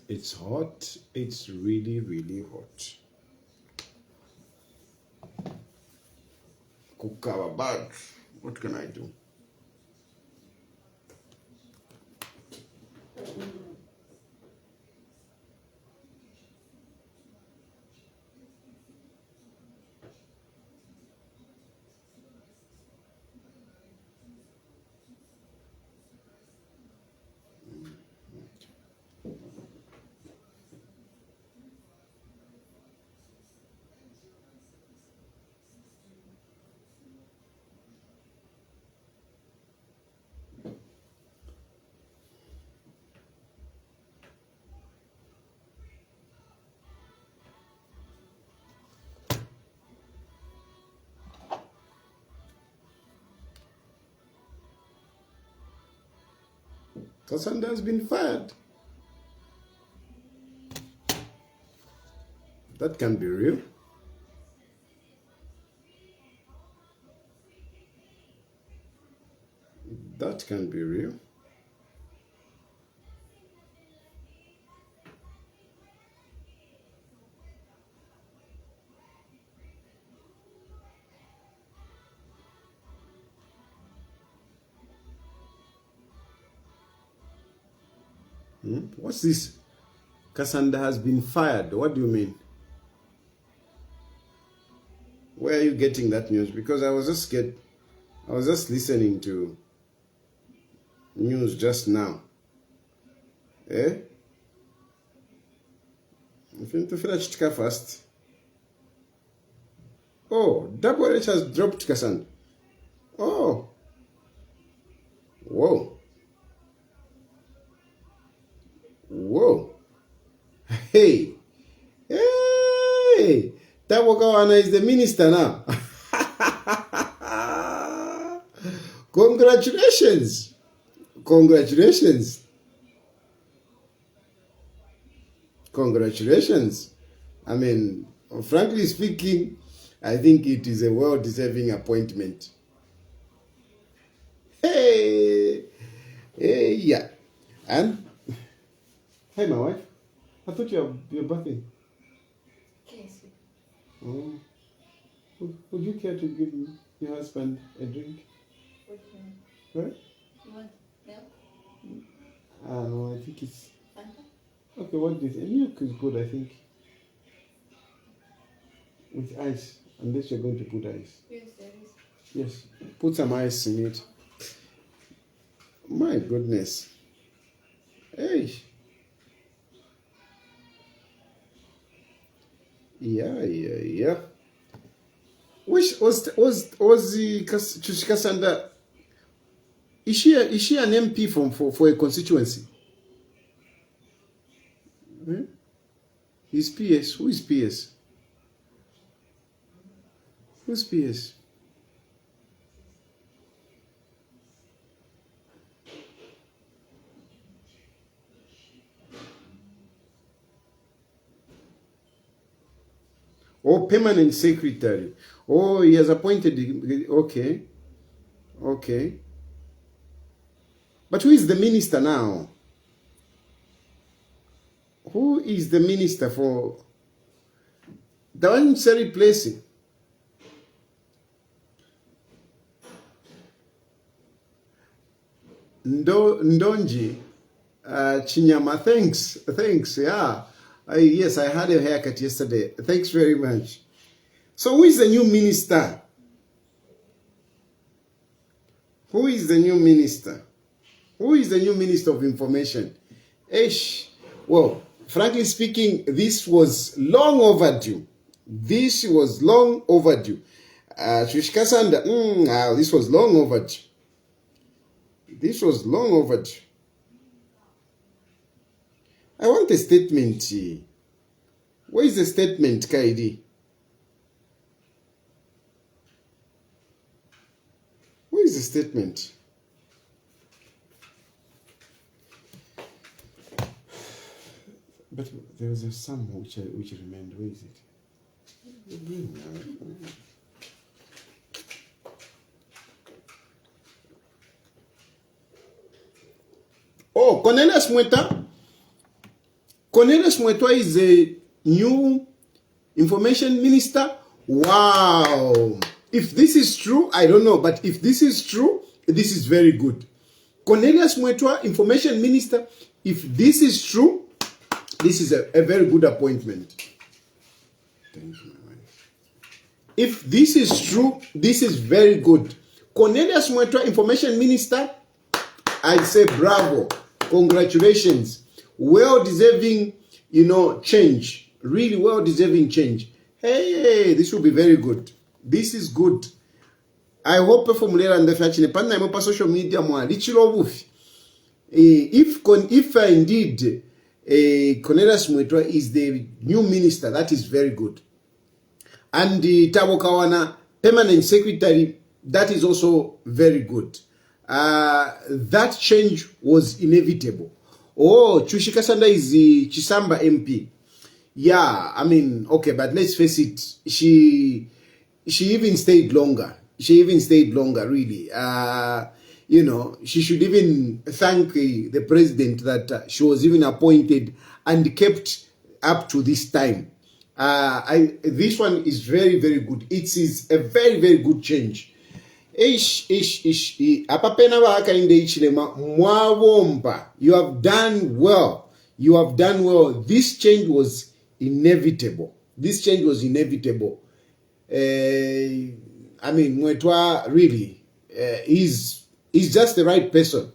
It's hot. It's really, really hot. Kukawa bag. What can I do? Cassandra has been fired. That can be real. That can be real. What's this? Cassandra has been fired. What do you mean? Where are you getting that news? Because I was just listening to news just now. Eh? If you finish fast. Oh, Double H has dropped Cassandra. Oh. Whoa. Whoa. Hey. Hey. Tabokawana is the minister now. Congratulations. Congratulations. Congratulations. I mean, frankly speaking, I think it is a well-deserving appointment. Hey. Hey, yeah. And hey, my wife. I thought your birthday. Yes. Oh. Would you care to give your husband a drink? What do you mean? Right? You want milk? No, I think it's... Fanta? Okay, what is it? Milk is good, I think. With ice, unless you're going to put ice. Yes, there is. Yes, put some ice in it. My goodness. Hey. Yeah. Which was the Cassandra? Is she an MP for a constituency? Hmm? Is PS? Who is PS? Who's PS? Oh, permanent secretary. Oh, he has appointed. Okay. But who is the minister now? Who is the minister for the one replacing? Ndonji Chinyama. Thanks. Yeah. Yes, I had a haircut yesterday. Thanks very much. So who is the new minister? Who is the new minister? Who is the new minister of information? Well, frankly speaking, this was long overdue. This was long overdue. Cassandra, this was long overdue. This was long overdue. I want a statement. Where is the statement, Kaidi? Where is the statement? But there was some which remained. Where is it? Oh, Cornelius Mweta. Cornelius Mweta is a new information minister. Wow. If this is true, I don't know. But if this is true, this is very good. Cornelius Mweta, information minister. If this is true, this is a very good appointment. Thank you, my wife. If this is true, this is very good. Cornelius Mweta, information minister, I say bravo. Congratulations. Well-deserving, change. Really well-deserving change. Hey, this will be very good. This is good. I hope formulera and the fashion partner my social media mo lichiro bufi. If indeed Cornelius Mweta is the new minister, that is very good. And the Tabo Kawana permanent secretary, that is also very good. That change was inevitable. Oh, Chushikasanda is the Chisamba MP. Yeah, I mean, okay, but let's face it, she even stayed longer. She even stayed longer, really. She should even thank the president that she was even appointed and kept up to this time. This one is very, very good. It is a very, very good change. Apapena wakainde ichilema mwawomba. You have done well. You have done well. This change was inevitable. This change was inevitable. Mweta really he's just the right person.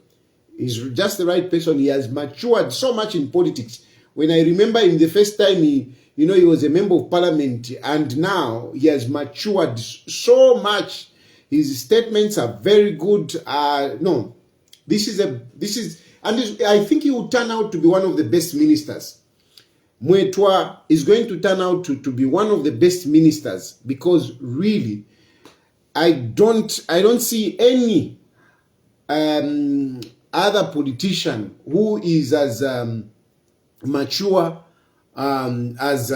He's just the right person. He has matured so much in politics. When I remember him the first time he was a member of parliament, and now he has matured so much. His statements are very good. I think he will turn out to be one of the best ministers. Mweta is going to turn out to be one of the best ministers, because really, I don't see any other politician who is as mature as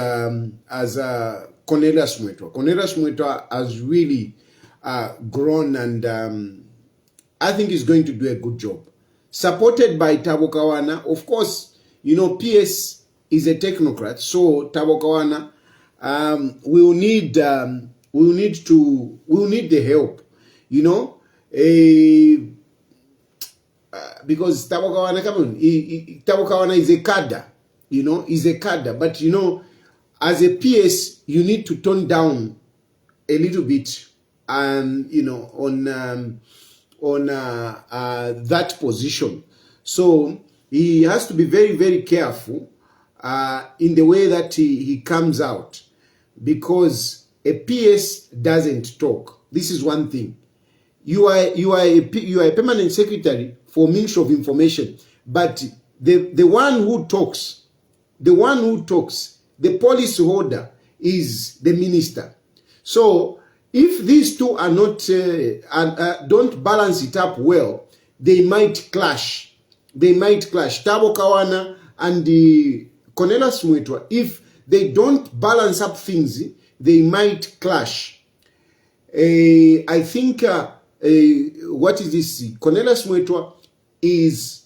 Cornelius Mweta. Cornelius Mweta has really grown, and I think he's going to do a good job. Supported by Tabo Kawana, of course. PS is a technocrat, so Tabo Kawana will need the help. Because Tabo Kawana, Tabo Kawana is a cadre. Is a cadre, but as a PS, you need to tone down a little bit. On that position. So he has to be very, very careful in the way that he comes out, because a PS doesn't talk. This is one thing. You are a permanent secretary for Ministry of Information, but the one who talks, the policy holder is the minister. So if these two are not don't balance it up well, they might clash. Tabo Kawana and the Cornelius Mweta, if they don't balance up things, they might clash. I think what is this? Cornelius Mweta is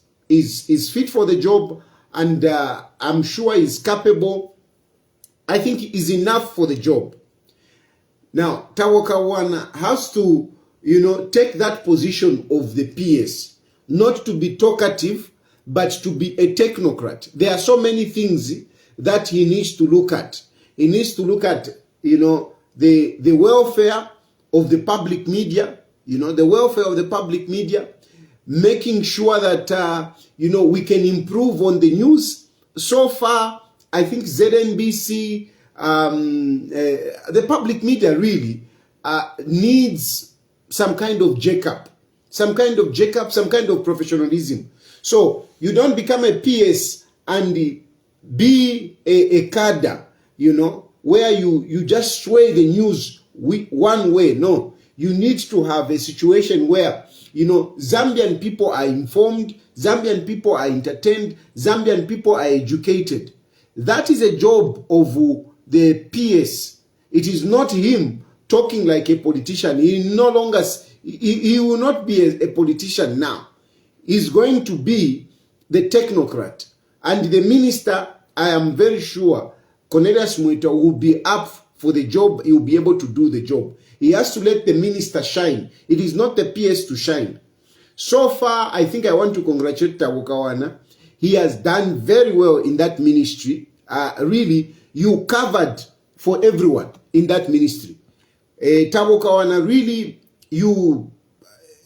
fit for the job, and I'm sure is capable. I think is enough for the job. Now, Tabo Kawana has to, take that position of the PS, not to be talkative, but to be a technocrat. There are so many things that he needs to look at. He needs to look at, the welfare of the public media, making sure that, we can improve on the news. So far, I think ZNBC, the public media really needs some kind of jack-up. some kind of jack-up, some kind of professionalism. So you don't become a PS and be a cadre, you know, where you just sway the news one way. No, you need to have a situation where, you know, Zambian people are informed, Zambian people are entertained, Zambian people are educated. That is a job of the PS. It is not him talking like a politician. He no longer, he will not be a politician now. He's going to be the technocrat. And the minister, I am very sure, Cornelius Mwita will be up for the job. He will be able to do the job. He has to let the minister shine. It is not the PS to shine. So far, I think I want to congratulate Tabukawana. He has done very well in that ministry. Really, you covered for everyone in that ministry. Tabukawana, really, you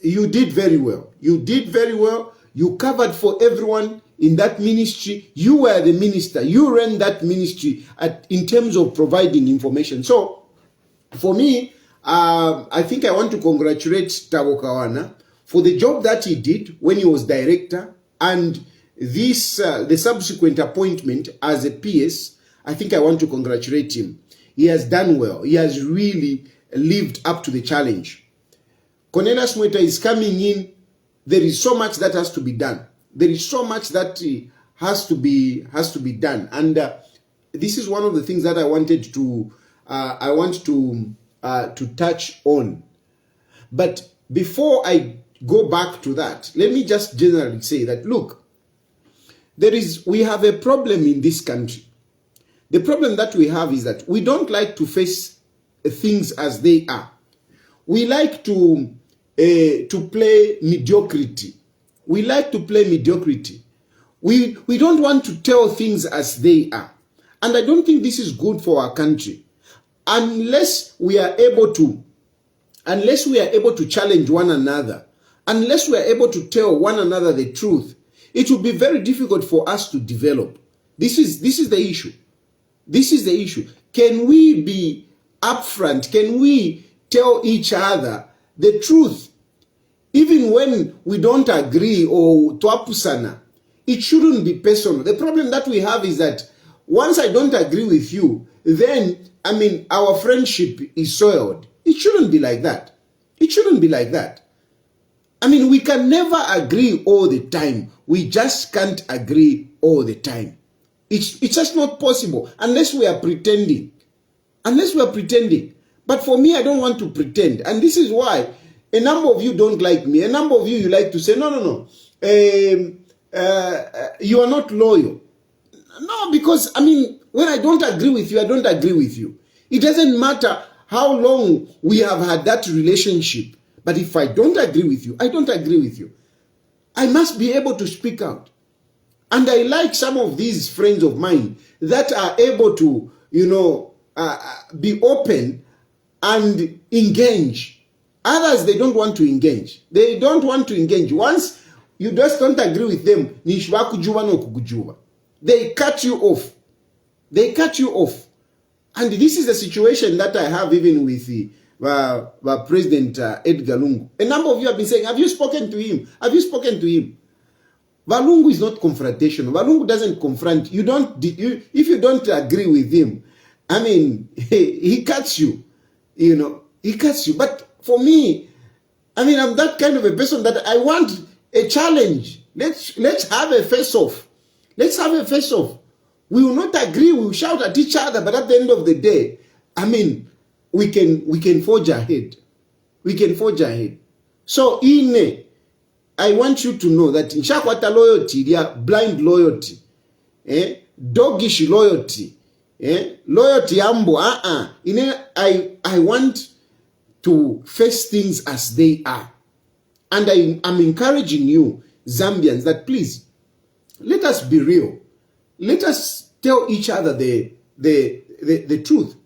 did very well. You did very well. You covered for everyone in that ministry. You were the minister. You ran that ministry in terms of providing information. So, for me, I think I want to congratulate Tabukawana for the job that he did when he was director, and this the subsequent appointment as a PS. I think I want to congratulate him. He has done well. He has really lived up to the challenge. Cornelius Mwita is coming in. There is so much that has to be done. There is so much that has to be done, and this is one of the things that I wanted to to touch on. But before I go back to that, let me just generally say that, look, we have a problem in this country. The problem that we have is that we don't like to face things as they are. We like to play mediocrity. We like to play mediocrity. We don't want to tell things as they are. And I don't think this is good for our country. Unless we are able to challenge one another, unless we are able to tell one another the truth, it will be very difficult for us to develop. This is the issue. This is the issue. Can we be upfront? Can we tell each other the truth? Even when we don't agree or twapusana, it shouldn't be personal. The problem that we have is that once I don't agree with you, then, I mean, our friendship is soiled. It shouldn't be like that. It shouldn't be like that. I mean, we can never agree all the time. We just can't agree all the time. It's just not possible unless we are pretending. Unless we are pretending. But for me, I don't want to pretend. And this is why a number of you don't like me. A number of you like to say, no. You are not loyal. No, because, I mean, when I don't agree with you, I don't agree with you. It doesn't matter how long we have had that relationship. But if I don't agree with you, I don't agree with you. I must be able to speak out. And I like some of these friends of mine that are able to, you know, be open and engage. Others, they don't want to engage. They don't want to engage. Once you just don't agree with them, they cut you off. They cut you off. And this is the situation that I have even with the President Edgar Lungu. A number of you have been saying, have you spoken to him? Have you spoken to him? Lungu is not confrontational. Lungu doesn't confront. If you don't agree with him, I mean, he cuts you. You know, he cuts you. But for me, I mean, I'm that kind of a person that I want a challenge. Let's have a face-off. Let's have a face-off. We will not agree. We will shout at each other. But at the end of the day, I mean, we can forge ahead. We can forge ahead. So, I want you to know that in Chakwata loyalty, they are blind loyalty, doggish loyalty, loyalty ambo. I want to face things as they are, and I'm encouraging you, Zambians, that please let us be real. Let us tell each other the truth.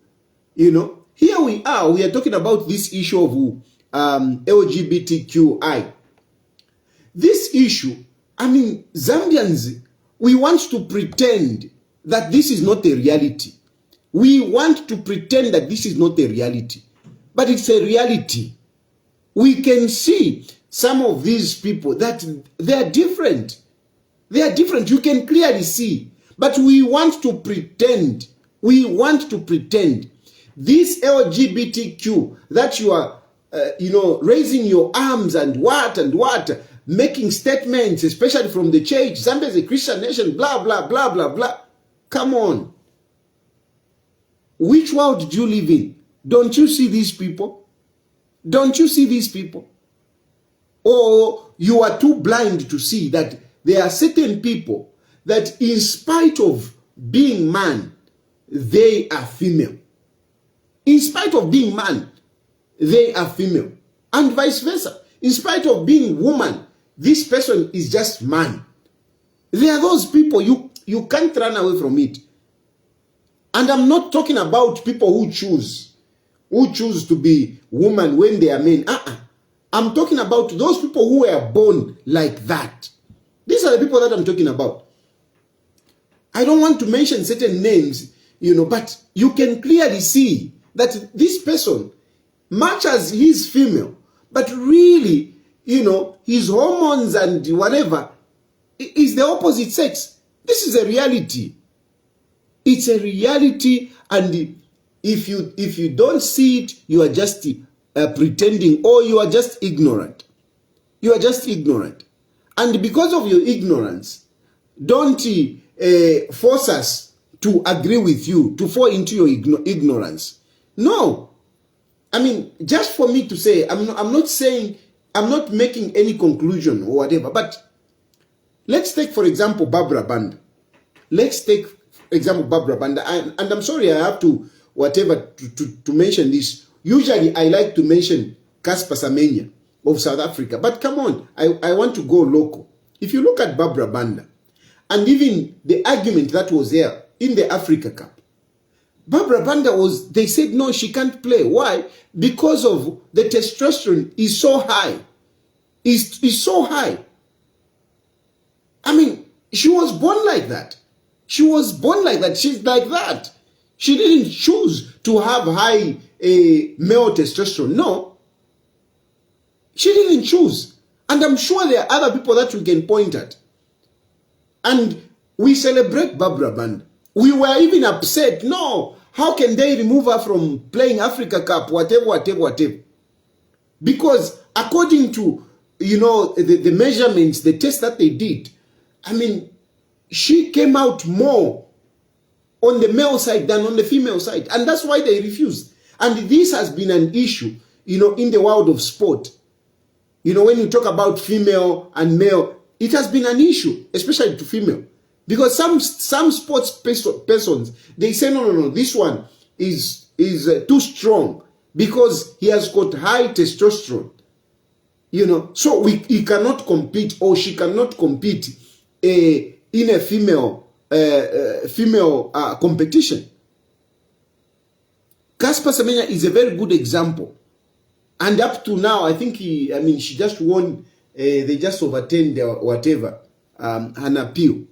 You know, here we are talking about this issue of LGBTQI. This issue, I mean, Zambians, we want to pretend that this is not a reality. We want to pretend that this is not a reality. But it's a reality. We can see some of these people that they are different. They are different. You can clearly see. But we want to pretend. We want to pretend. This LGBTQ that you are, raising your arms and what, making statements, especially from the church. Zambia is a Christian nation, blah, blah, blah, blah, blah. Come on. Which world do you live in? Don't you see these people? Don't you see these people? Or you are too blind to see that there are certain people that in spite of being man, they are female. In spite of being man, they are female. And vice versa. In spite of being woman, this person is just man. There are those people, you can't run away from it. And I'm not talking about people who choose to be woman when they are men. I'm talking about those people who were born like that. These are the people that I'm talking about. I don't want to mention certain names, but you can clearly see that this person, much as he's female, but really, his hormones and whatever is the opposite sex. This is a reality. It's a reality, and if you don't see it, you are just pretending, or you are just ignorant. You are just ignorant. And because of your ignorance, don't force us to agree with you, to fall into your ignorance. No. I mean, just for me to say, I'm not making any conclusion or whatever, but let's take, for example, Barbara Banda. Let's take, for example, Barbara Banda. And I'm sorry I have to, to mention this. Usually I like to mention Cassper Semenya of South Africa. But come on, I want to go local. If you look at Barbara Banda, and even the argument that was there in the Africa Cup, Barbara Banda they said no, she can't play. Why? Because of the testosterone is so high. Is so high. I mean, she was born like that. She was born like that. She's like that. She didn't choose to have high male testosterone. No. She didn't choose. And I'm sure there are other people that we can point at. And we celebrate Barbara Banda. We were even upset. No, how can they remove her from playing Africa Cup, whatever. Because according to, the measurements, the tests that they did, I mean, she came out more on the male side than on the female side. And that's why they refused. And this has been an issue, in the world of sport. When you talk about female and male, it has been an issue, especially to female. Because some sports persons, they say, no, this one is too strong because he has got high testosterone. So he cannot compete, or she cannot compete in a female competition. Cassper Semenya is a very good example. And up to now, I think she just won, they just overturned an appeal.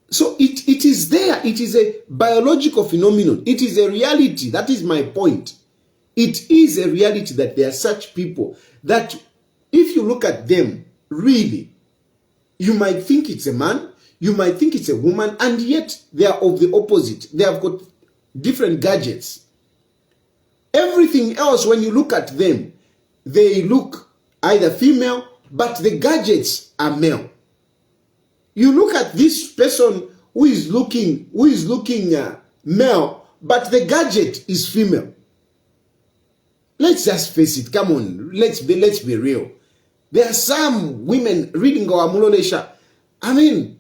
So it is there. It is a biological phenomenon. It is a reality. That is my point. It is a reality that there are such people that if you look at them, really, you might think it's a man, you might think it's a woman, and yet they are of the opposite. They have got different gadgets. Everything else, when you look at them, they look either female, but the gadgets are male. You look at this person who is looking male, but the gadget is female. Let's just face it. Come on, let's be real. There are some women reading our Mulolesha. I mean,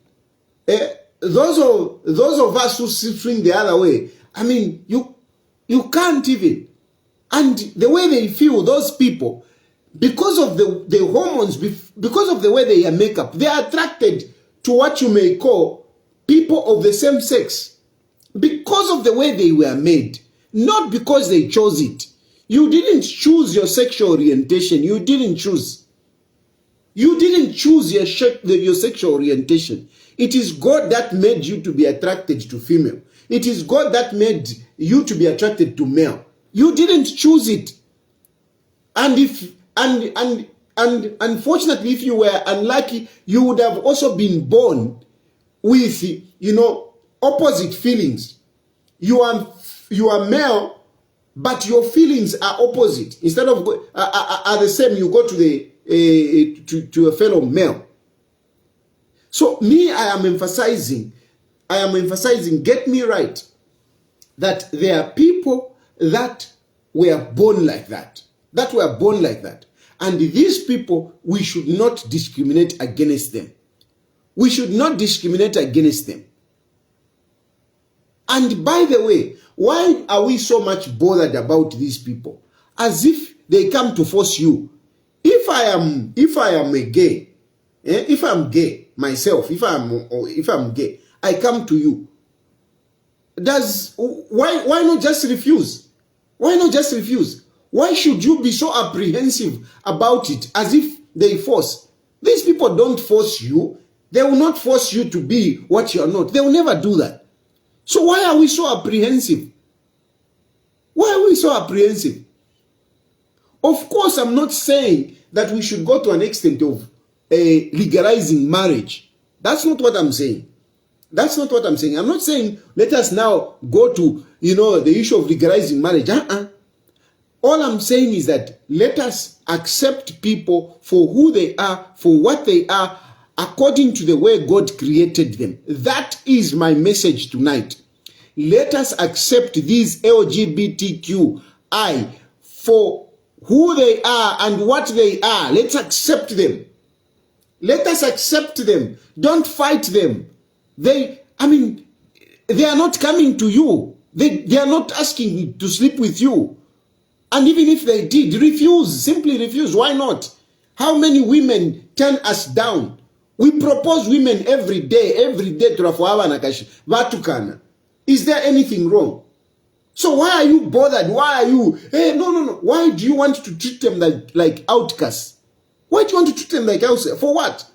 those of us who swing the other way. I mean, you can't even. And the way they feel, those people, because of the hormones, because of the way they are make up, they are attracted to what you may call people of the same sex. Because of the way they were made, not because they chose it. You didn't choose your sexual orientation. You didn't choose. You didn't choose your sexual orientation. It is God that made you to be attracted to female. It is God that made you to be attracted to male. You didn't choose it. And And unfortunately, if you were unlucky, you would have also been born with, opposite feelings. You are male, but your feelings are opposite. Instead of are the same, you go to to a fellow male. So me, I am emphasizing, get me right, that there are people that were born like that. And these people, we should not discriminate against them. We should not discriminate against them. And by the way, why are we so much bothered about these people? As if they come to force you. If I am a gay, if I'm gay myself, if I'm gay, I come to you. Why not just refuse? Why not just refuse? Why should you be so apprehensive about it as if they force? These people don't force you. They will not force you to be what you are not. They will never do that. So why are we so apprehensive? Why are we so apprehensive? Of course, I'm not saying that we should go to an extent of legalizing marriage. That's not what I'm saying. That's not what I'm saying. I'm not saying let us now go to, the issue of legalizing marriage. All I'm saying is that let us accept people for who they are, for what they are, according to the way God created them. That is my message tonight. Let us accept these LGBTQI for who they are and what they are. Let's accept them. Let us accept them. Don't fight them. They are not coming to you. They are not asking to sleep with you. And even if they did, refuse. Simply refuse. Why not? How many women turn us down? We propose women every day. Is there anything wrong? So why are you bothered? Why are you, no. Why do you want to treat them like outcasts? Why do you want to treat them like outcasts? For what?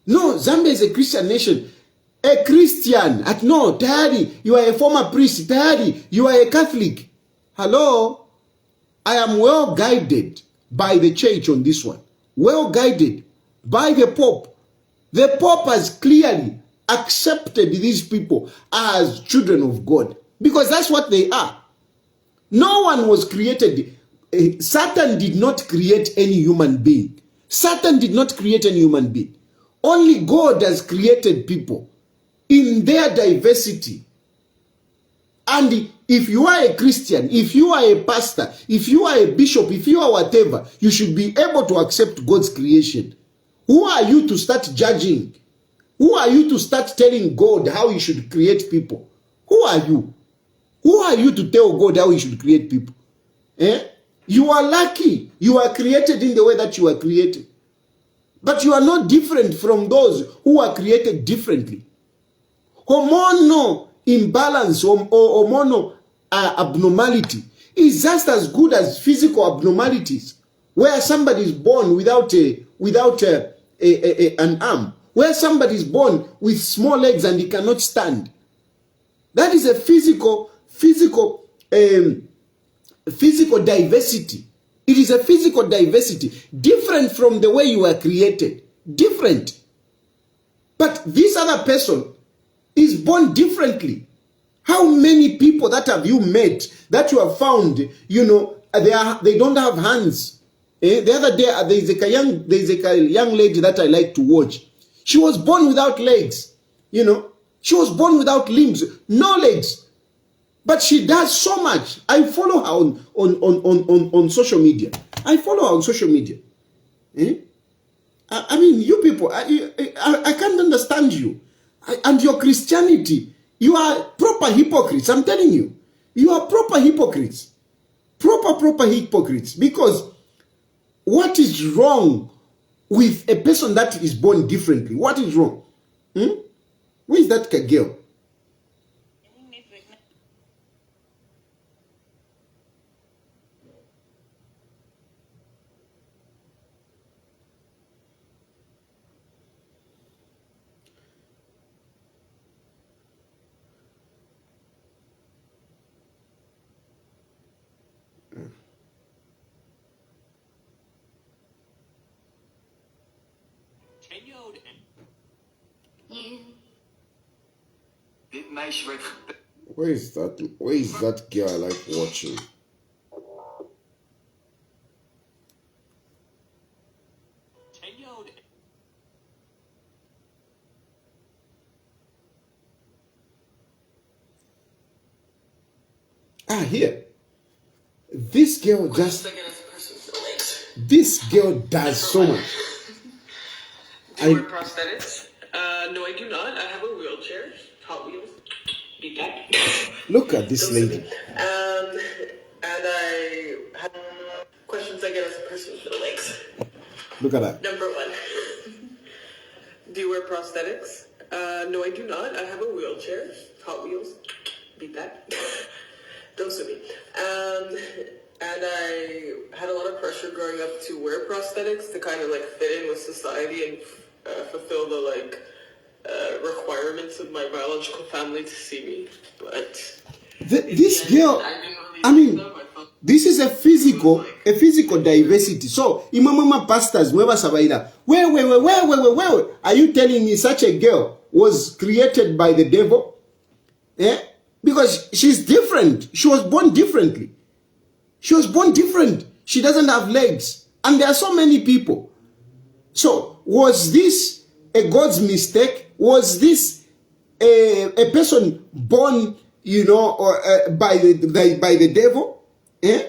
No, Zambia is a Christian nation. A Christian, no, Tayari, you are a former priest. Tayari, you are a Catholic. Hello? I am well guided by the church on this one. Well guided by the Pope. The Pope has clearly accepted these people as children of God because that's what they are. No one was created. Satan did not create any human being. Satan did not create any human being. Only God has created people in their diversity. And if you are a Christian, if you are a pastor, if you are a bishop, if you are whatever, you should be able to accept God's creation. Who are you to start judging? Who are you to start telling God how he should create people? Who are you? Who are you to tell God how he should create people? You are lucky. You are created in the way that you are created. But you are not different from those who are created differently. Hormonal imbalance or hormonal abnormality is just as good as physical abnormalities, where somebody is born without an arm, where somebody is born with small legs and he cannot stand. That is a physical diversity. It is a physical diversity, different from the way you were created. Different. But this other person is born differently. How many people that have you met that you have found, they don't have hands? The other day, there's a young lady that I like to watch. She was born without legs. She was born without limbs, no legs. But she does so much. I follow her on social media. I follow her on social media. You people, I can't understand you. And your Christianity, you are proper hypocrites. I'm telling you. You are proper hypocrites. Proper hypocrites. Because what is wrong with a person that is born differently? What is wrong? Where is that girl? Dit meisje werd Where is that? Where is that girl I like watching? Ah, here. This girl just. This girl does so much. Do you wear prosthetics? No, I do not. I have a wheelchair. Hot Wheels. Beat that. Look at this lady. And I have questions I get as a person with no legs. Look at that. Number one. Do you wear prosthetics? No, I do not. I have a wheelchair. Hot Wheels. Beat that. Don't sue me. And I had a lot of pressure growing up to wear prosthetics to kind of like fit in with society and fulfill the like requirements of my biological family to see me. But This girl, I didn't really I mean, know. I thought this is a physical diversity. So, imamama pastors, where are you telling me such a girl was created by the devil? Yeah? Because she's different. She was born differently. She was born different. She doesn't have legs. And there are so many people. So, was this a God's mistake? Was this a person born, or by the devil? Eh?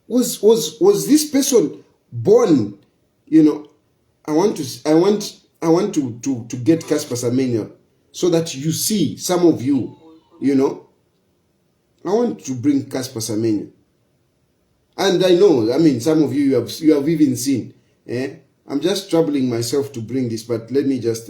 Was this person born? I want to get Casper Semenya so that you see some of you. I want to bring Casper Semenya, and I know. I mean, some of you have even seen. I'm just troubling myself to bring this, but let me just.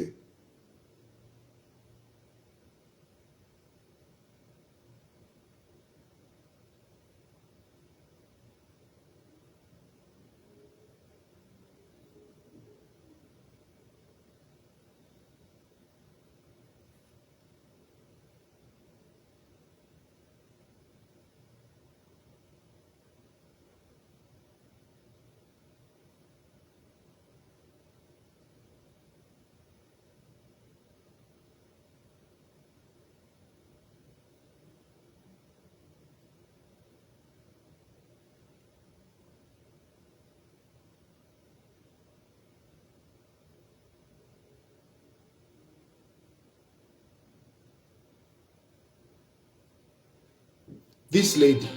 This lady.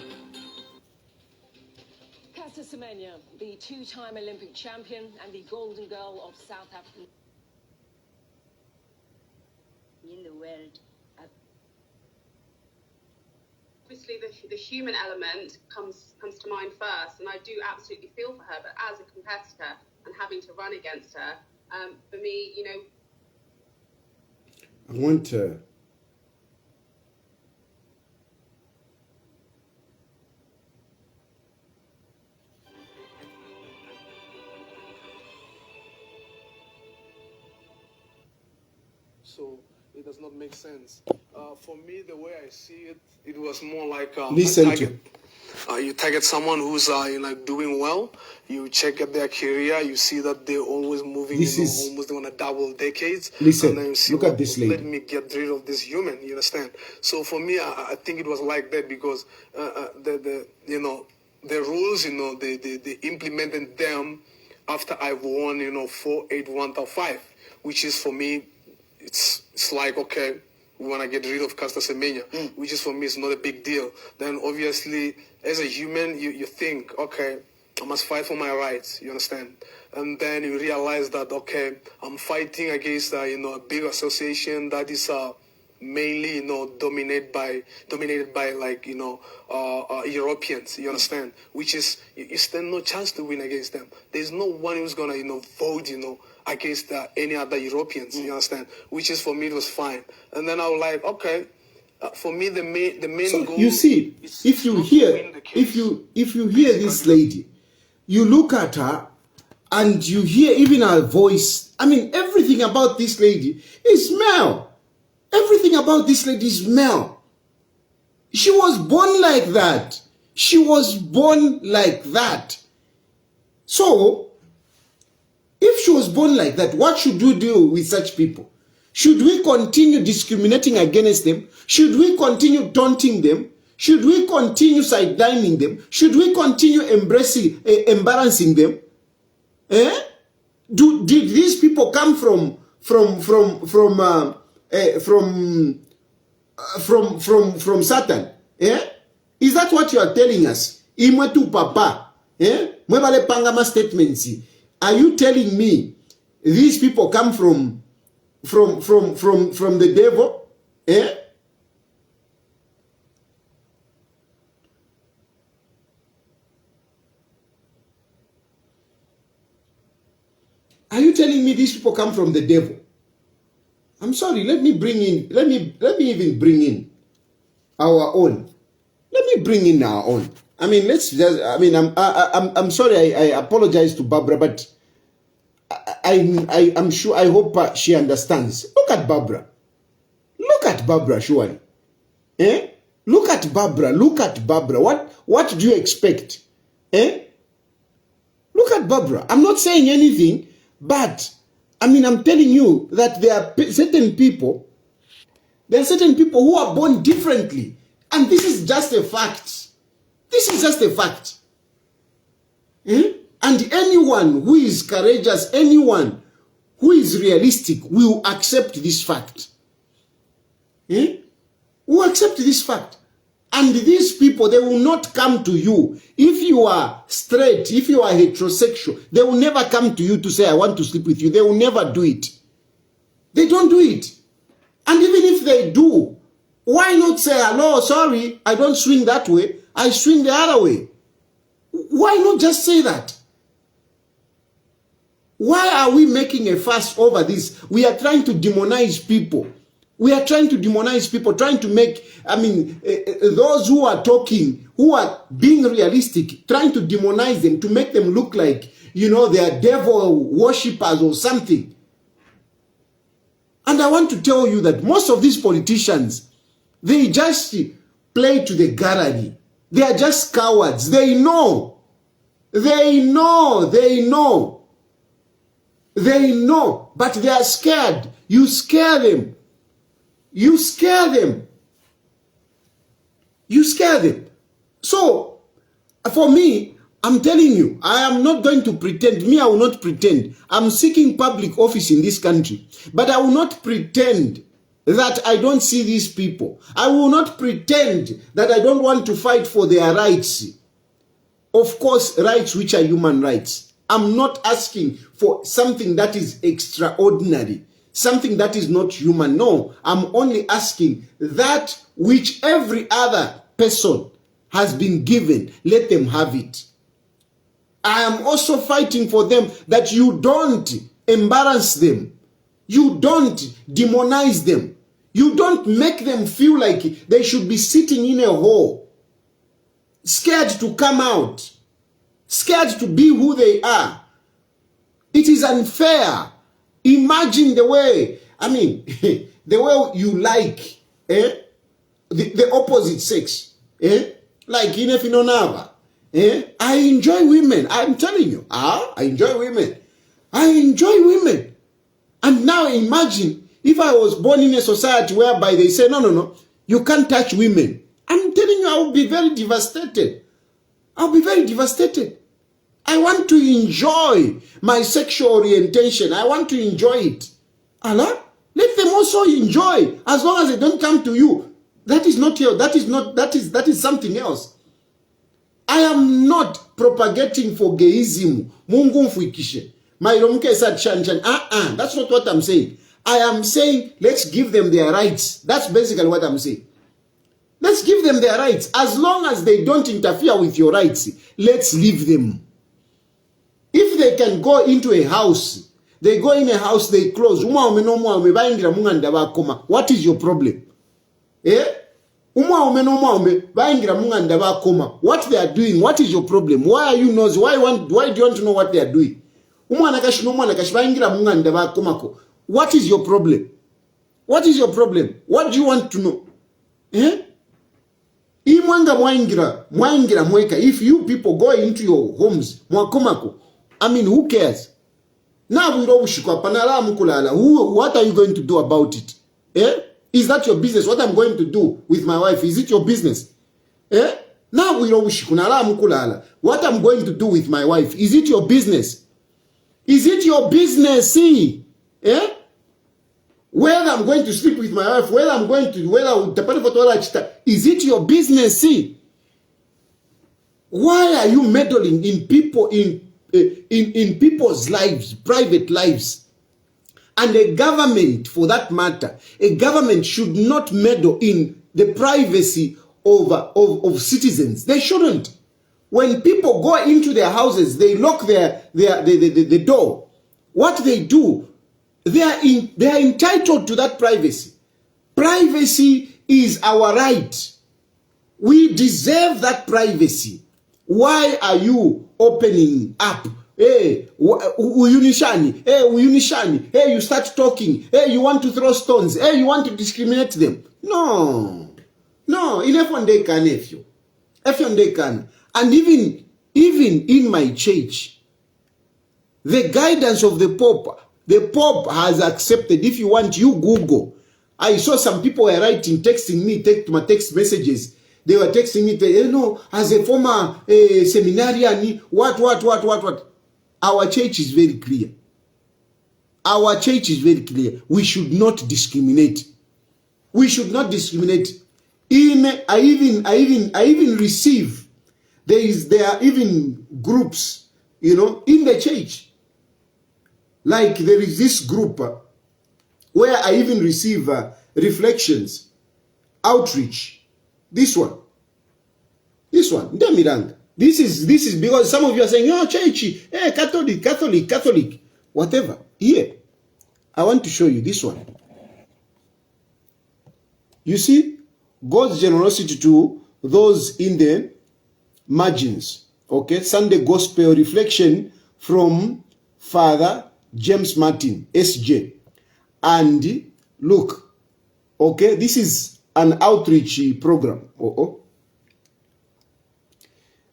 Caster Semenya, the two-time Olympic champion and the golden girl of South Africa. In the world. Obviously, the human element comes to mind first, and I do absolutely feel for her. But as a competitor and having to run against her, for me, I want her. So it does not make sense. For me, the way I see it, it was more like Listen a target. You target someone who's doing well. You check out their career. You see that they're always moving. Almost on a double decades. Listen, and then you see, look at this lady. Let me get rid of this human. You understand? So for me, I think it was like that because the rules, they implemented them after I've won 4-8-1-5, which is for me. It's like, okay, we want to get rid of Caster Semenya, which is for me is not a big deal. Then obviously, as a human, you think, okay, I must fight for my rights, you understand? And then you realize that, okay, I'm fighting against, a big association that is mainly, dominated by Europeans, you understand? Which is, you stand no chance to win against them. There's no one who's going to, vote, against any other Europeans, you understand? Which is, for me, it was fine. And then I was like, okay, For me, the main So goal. you see, is if you not to hear, win the case. if you hear this lady, you look at her and you hear even her voice. I mean, everything about this lady is male. Everything about this lady is male. She was born like that. She was born like that. So, if she was born like that, what should we do with such people? Should we continue discriminating against them? Should we continue taunting them? Should we continue sidelining them? Should we continue embarrassing them? Did these people come from Satan? Is that what you are telling us? Imwe tu papa. Mwebale pangama statements. Are you telling me these people come from the devil? Are you telling me these people come from the devil? I'm sorry, let me even bring in our own. Let me bring in our own. I mean, let's just, I mean, I'm sorry, I apologize to Barbara, but I'm sure, I hope she understands. Look at Barbara. Look at Barbara, surely. Look at Barbara. Look at Barbara. What do you expect? Look at Barbara. I'm not saying anything, but I mean, I'm telling you that there are certain people who are born differently. And this is just a fact. This is just a fact. And anyone who is courageous, anyone who is realistic will accept this fact. Will accept this fact. And these people, they will not come to you. If you are straight, if you are heterosexual, they will never come to you to say, I want to sleep with you. They will never do it. They don't do it. And even if they do, why not say, hello, sorry, I don't swing that way, I swing the other way? Why not just say that? Why are we making a fuss over this? We are trying to demonize people. We are trying to demonize people, trying to make, I mean, those who are talking, who are being realistic, trying to demonize them, to make them look like, you know, they are devil worshippers or something. And I want to tell you that most of these politicians, they just play to the gallery. They are just cowards. They know. They know. They know. They know. But they are scared. You scare them. You scare them. You scare them. So, for me, I'm telling you, I am not going to pretend. Me, I will not pretend. I'm seeking public office in this country. But I will not pretend that I don't see these people. I will not pretend that I don't want to fight for their rights. Of course, rights which are human rights. I'm not asking for something that is extraordinary, something that is not human. No, I'm only asking that which every other person has been given. Let them have it. I am also fighting for them that you don't embarrass them. You don't demonize them. You don't make them feel like they should be sitting in a hole, scared to come out, scared to be who they are. It is unfair. Imagine the way, I mean, the way you like the opposite sex. Like in a Finonava. I enjoy women. I'm telling you. I enjoy women. I enjoy women. And now imagine if I was born in a society whereby they say, no, you can't touch women. I'm telling you, I will be very devastated. I'll be very devastated. I want to enjoy my sexual orientation. I want to enjoy it. Allah, let them also enjoy, as long as they don't come to you. That is not here. That is something else. I am not propagating for gayism. Mungu mfuikishe. Mairomke said chan. That's not what I'm saying. I am saying let's give them their rights. That's basically what I'm saying. Let's give them their rights. As long as they don't interfere with your rights, let's leave them. If they can go into a house, they go in a house, they close. What is your problem? umwaume nomwaume baingira munganda bakoma. What they are doing, what is your problem? Why are you nosy? Why do you want to know what they are doing? Umwana kashi nomwana kashi baingira munganda bakomako. What is your problem? What is your problem? What do you want to know? Eh? Imwanga mwaingira mweka. If you people go into your homes, mwakomako, I mean, who cares? Now we don't panala mukulala. What are you going to do about it? Eh? Is that your business? What I'm going to do with my wife, is it your business? Eh? Now we don't mukulala. What I'm going to do with my wife, is it your business? Is it your business? See? Eh? Whether I'm going to sleep with my wife, whether is it your business? See? Why are you meddling in people in people's lives, private lives? And a government, for that matter, a government should not meddle in the privacy of citizens. They shouldn't. When people go into their houses, they lock the door. What they do, they are entitled to that privacy. Privacy is our right. We deserve that privacy. Why are you opening up? Hey, uyunishani. Hey, you start talking. Hey, you want to throw stones. Hey, you want to discriminate them. No. Enough one day can if one day can. And even in my church, the guidance of the Pope has accepted. If you want, you Google. I saw some people were writing, texting me, my text messages. They were texting me, as a former seminarian, what. Our church is very clear. Our church is very clear. We should not discriminate. We should not discriminate. I even receive. There are even groups, in the church. Like there is this group where I even receive reflections, outreach. This one. Ndemiranga. This is because some of you are saying, oh, church, Catholic, whatever. Here, I want to show you this one. You see, God's generosity to those in the margins. Okay, Sunday Gospel reflection from Father James Martin, SJ. And look, okay, this is an outreach program.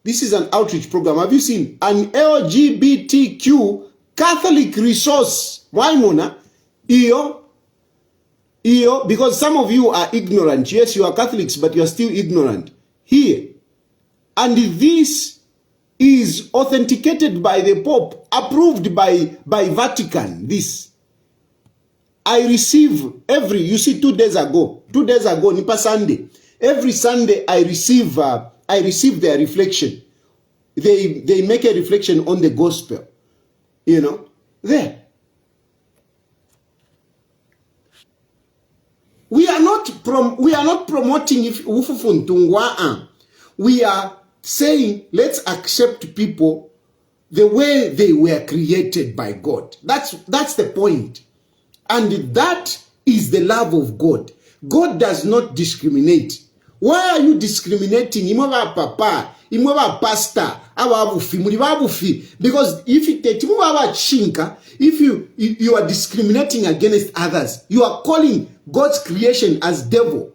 This is an outreach program. Have you seen an LGBTQ Catholic resource? Why, Mona? Because some of you are ignorant. Yes, you are Catholics, but you are still ignorant. Here. And this is authenticated by the Pope, approved by Vatican. This. I receive you see, 2 days ago, Nipa Sunday. Every Sunday I receive their reflection. They make a reflection on the gospel. There. We are not promoting Ufufuntungwa. We are saying let's accept people the way they were created by God. That's the point. And that is the love of God. God does not discriminate. Why are you discriminating? Imova papa, imova pastor, awabufi, mulibabufi. Because if you are discriminating against others, you are calling God's creation as devil.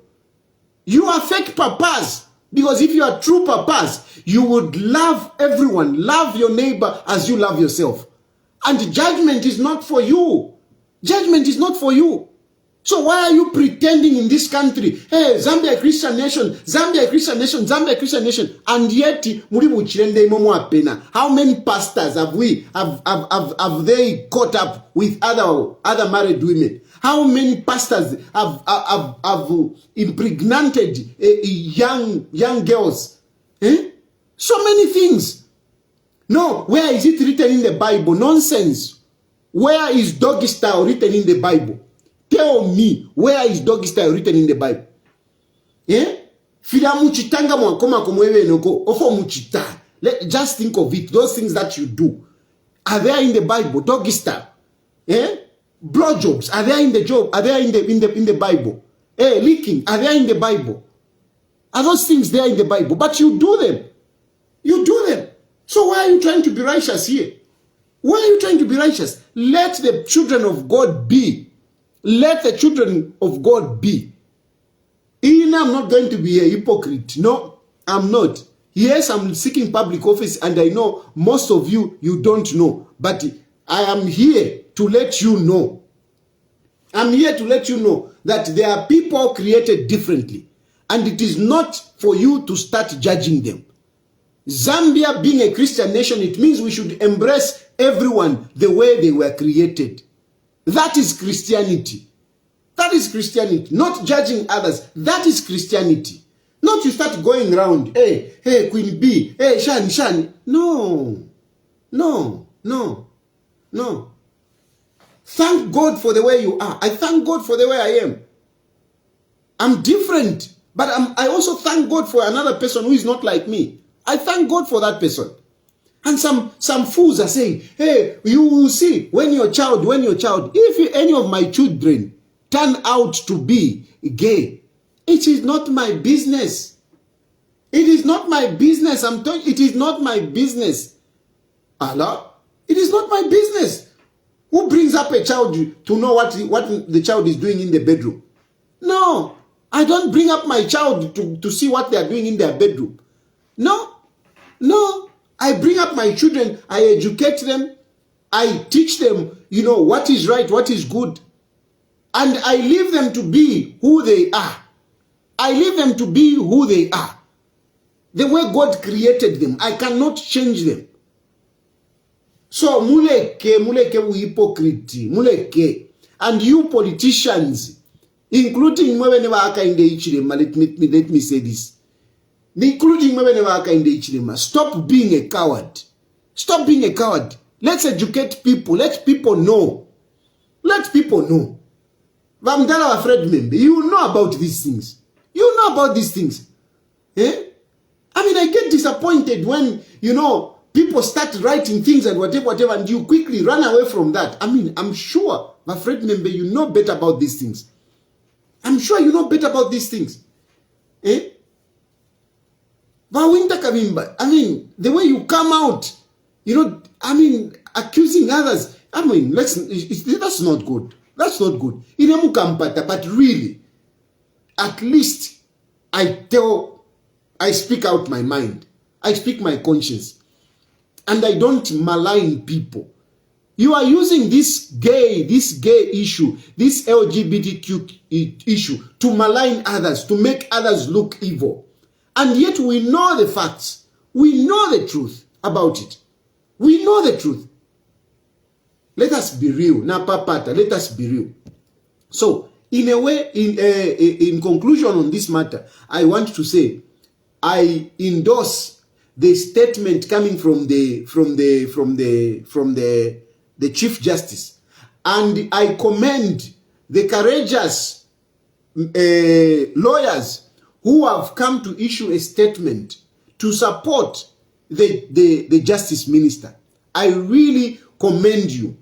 You are fake papas. Because if you are true papas, you would love everyone, love your neighbor as you love yourself. And judgment is not for you. Judgment is not for you. So why are you pretending in this country? Hey, Zambia Christian nation, Zambia Christian nation, Zambia Christian nation. And yet, how many pastors have they caught up with other married women? How many pastors have impregnated young girls? So many things. No, where is it written in the Bible? Nonsense. Where is doggy style written in the Bible? Tell me, where is doggy style written in the Bible? Just think of it. Those things that you do. Are they in the Bible? Doggy style. Blowjobs. Are they in the job? Are they in the Bible? Leaking. Are they in the Bible? Are those things there in the Bible? But you do them. You do them. So why are you trying to be righteous here? Why are you trying to be righteous? Let the children of God be. Let the children of God be. I'm not going to be a hypocrite. No, I'm not. Yes, I'm seeking public office, and I know most of you don't know. But I am here to let you know. I'm here to let you know that there are people created differently. And it is not for you to start judging them. Zambia being a Christian nation, it means we should embrace everyone the way they were created. That is Christianity. That is Christianity. Not judging others. That is Christianity. Not you start going around, hey, Queen B, hey, Shani. No. Thank God for the way you are. I thank God for the way I am. I'm different. But I also thank God for another person who is not like me. I thank God for that person. And some fools are saying, hey, you will see when your child, if any of my children turn out to be gay, it is not my business. It is not my business. I'm telling you, it is not my business. Allah, it is not my business. Who brings up a child to know what the child is doing in the bedroom? No, I don't bring up my child to see what they are doing in their bedroom. No. I bring up my children, I educate them, I teach them, what is right, what is good. And I leave them to be who they are. I leave them to be who they are. The way God created them, I cannot change them. So, muleke we hypocrite, muleke. And you politicians, including let me say this. Including stop being a coward. Stop being a coward. Let's educate people. Let people know. Let people know. Vamdala afraid member. You know about these things. You know about these things. Eh? I mean, I get disappointed when, people start writing things and whatever, and you quickly run away from that. I mean, I'm sure, my friend member, you know better about these things. I'm sure you know better about these things. Eh? I mean, the way you come out, accusing others. I mean, that's not good. That's not good. But really, at least I speak out my mind. I speak my conscience. And I don't malign people. You are using this gay issue, this LGBTQ issue to malign others, to make others look evil. And yet we know the facts. We know the truth about it. We know the truth. Let us be real. Let us be real. So, in a way, in conclusion on this matter, I want to say, I endorse the statement coming from the Chief Justice, and I commend the courageous lawyers who have come to issue a statement to support the Justice Minister. I really commend you.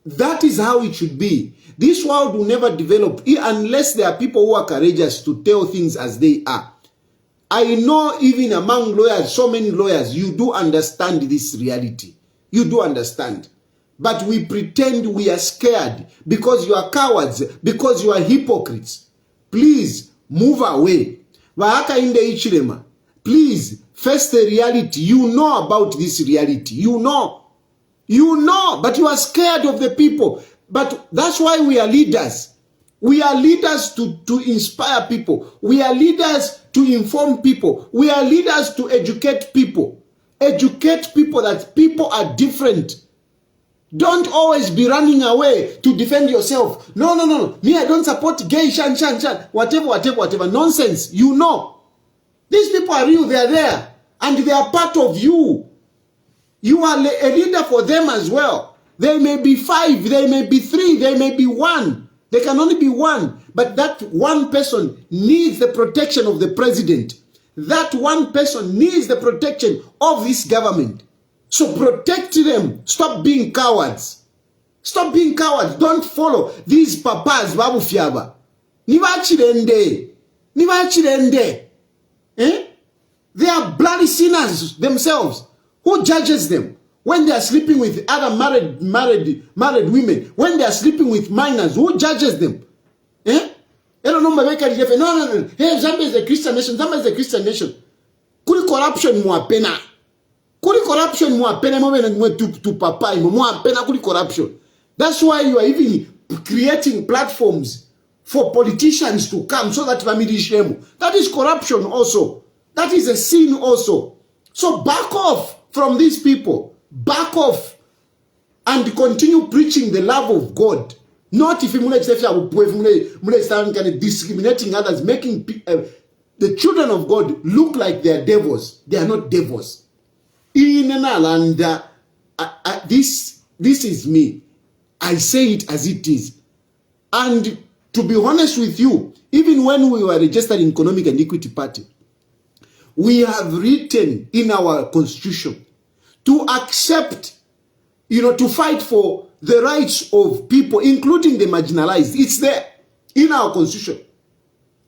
That is how it should be. This world will never develop unless there are people who are courageous to tell things as they are. I know even among lawyers, so many lawyers, you do understand this reality. You do understand. But we pretend we are scared because you are cowards, because you are hypocrites. Please move away. Please face the reality. You know about this reality. You know, but you are scared of the people. But that's why we are leaders. We are leaders to inspire people. We are leaders to inform people. We are leaders to educate people. Educate people that people are different. Don't always be running away to defend yourself. No. Me, I don't support gay, shan. Whatever. Nonsense. You know. These people are real. They are there. And they are part of you. You are a leader for them as well. They may be 5. They may be 3. They may be 1. There can only be 1. But that one person needs the protection of the president. That one person needs the protection of this government. So protect them. Stop being cowards. Stop being cowards. Don't follow these papas babu fiaba. Niba chirende. Eh? They are bloody sinners themselves. Who judges them? When they are sleeping with other married women, when they are sleeping with minors, who judges them? Eh? No. Hey, Zambia is a Christian nation. Zambia is a Christian nation. Kuri corruption mwa pena. Kuri corruption mwa pena mwe to papa mwa pena kuri corruption. That's why you are even creating platforms for politicians to come so that family shame. That is corruption also. That is a sin also. So back off from these people. Back off and continue preaching the love of God. Not if you discriminating others, making the children of God look like they are devils. They are not devils. This is me. I say it as it is. And to be honest with you, even when we were registered in Economic and Equity Party, we have written in our constitution to accept, to fight for the rights of people, including the marginalized. It's there in our constitution,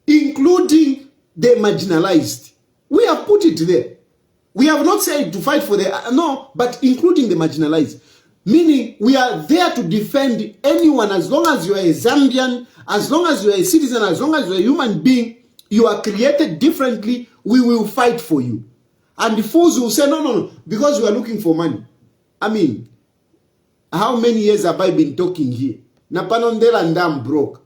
including the marginalized. We have put it there. We have not said to fight for but including the marginalized. Meaning we are there to defend anyone as long as you are a Zambian, as long as you are a citizen, as long as you are a human being, you are created differently, we will fight for you. And the fools will say, no, because we are looking for money. I mean, how many years have I been talking here? Napanondela and I'm broke.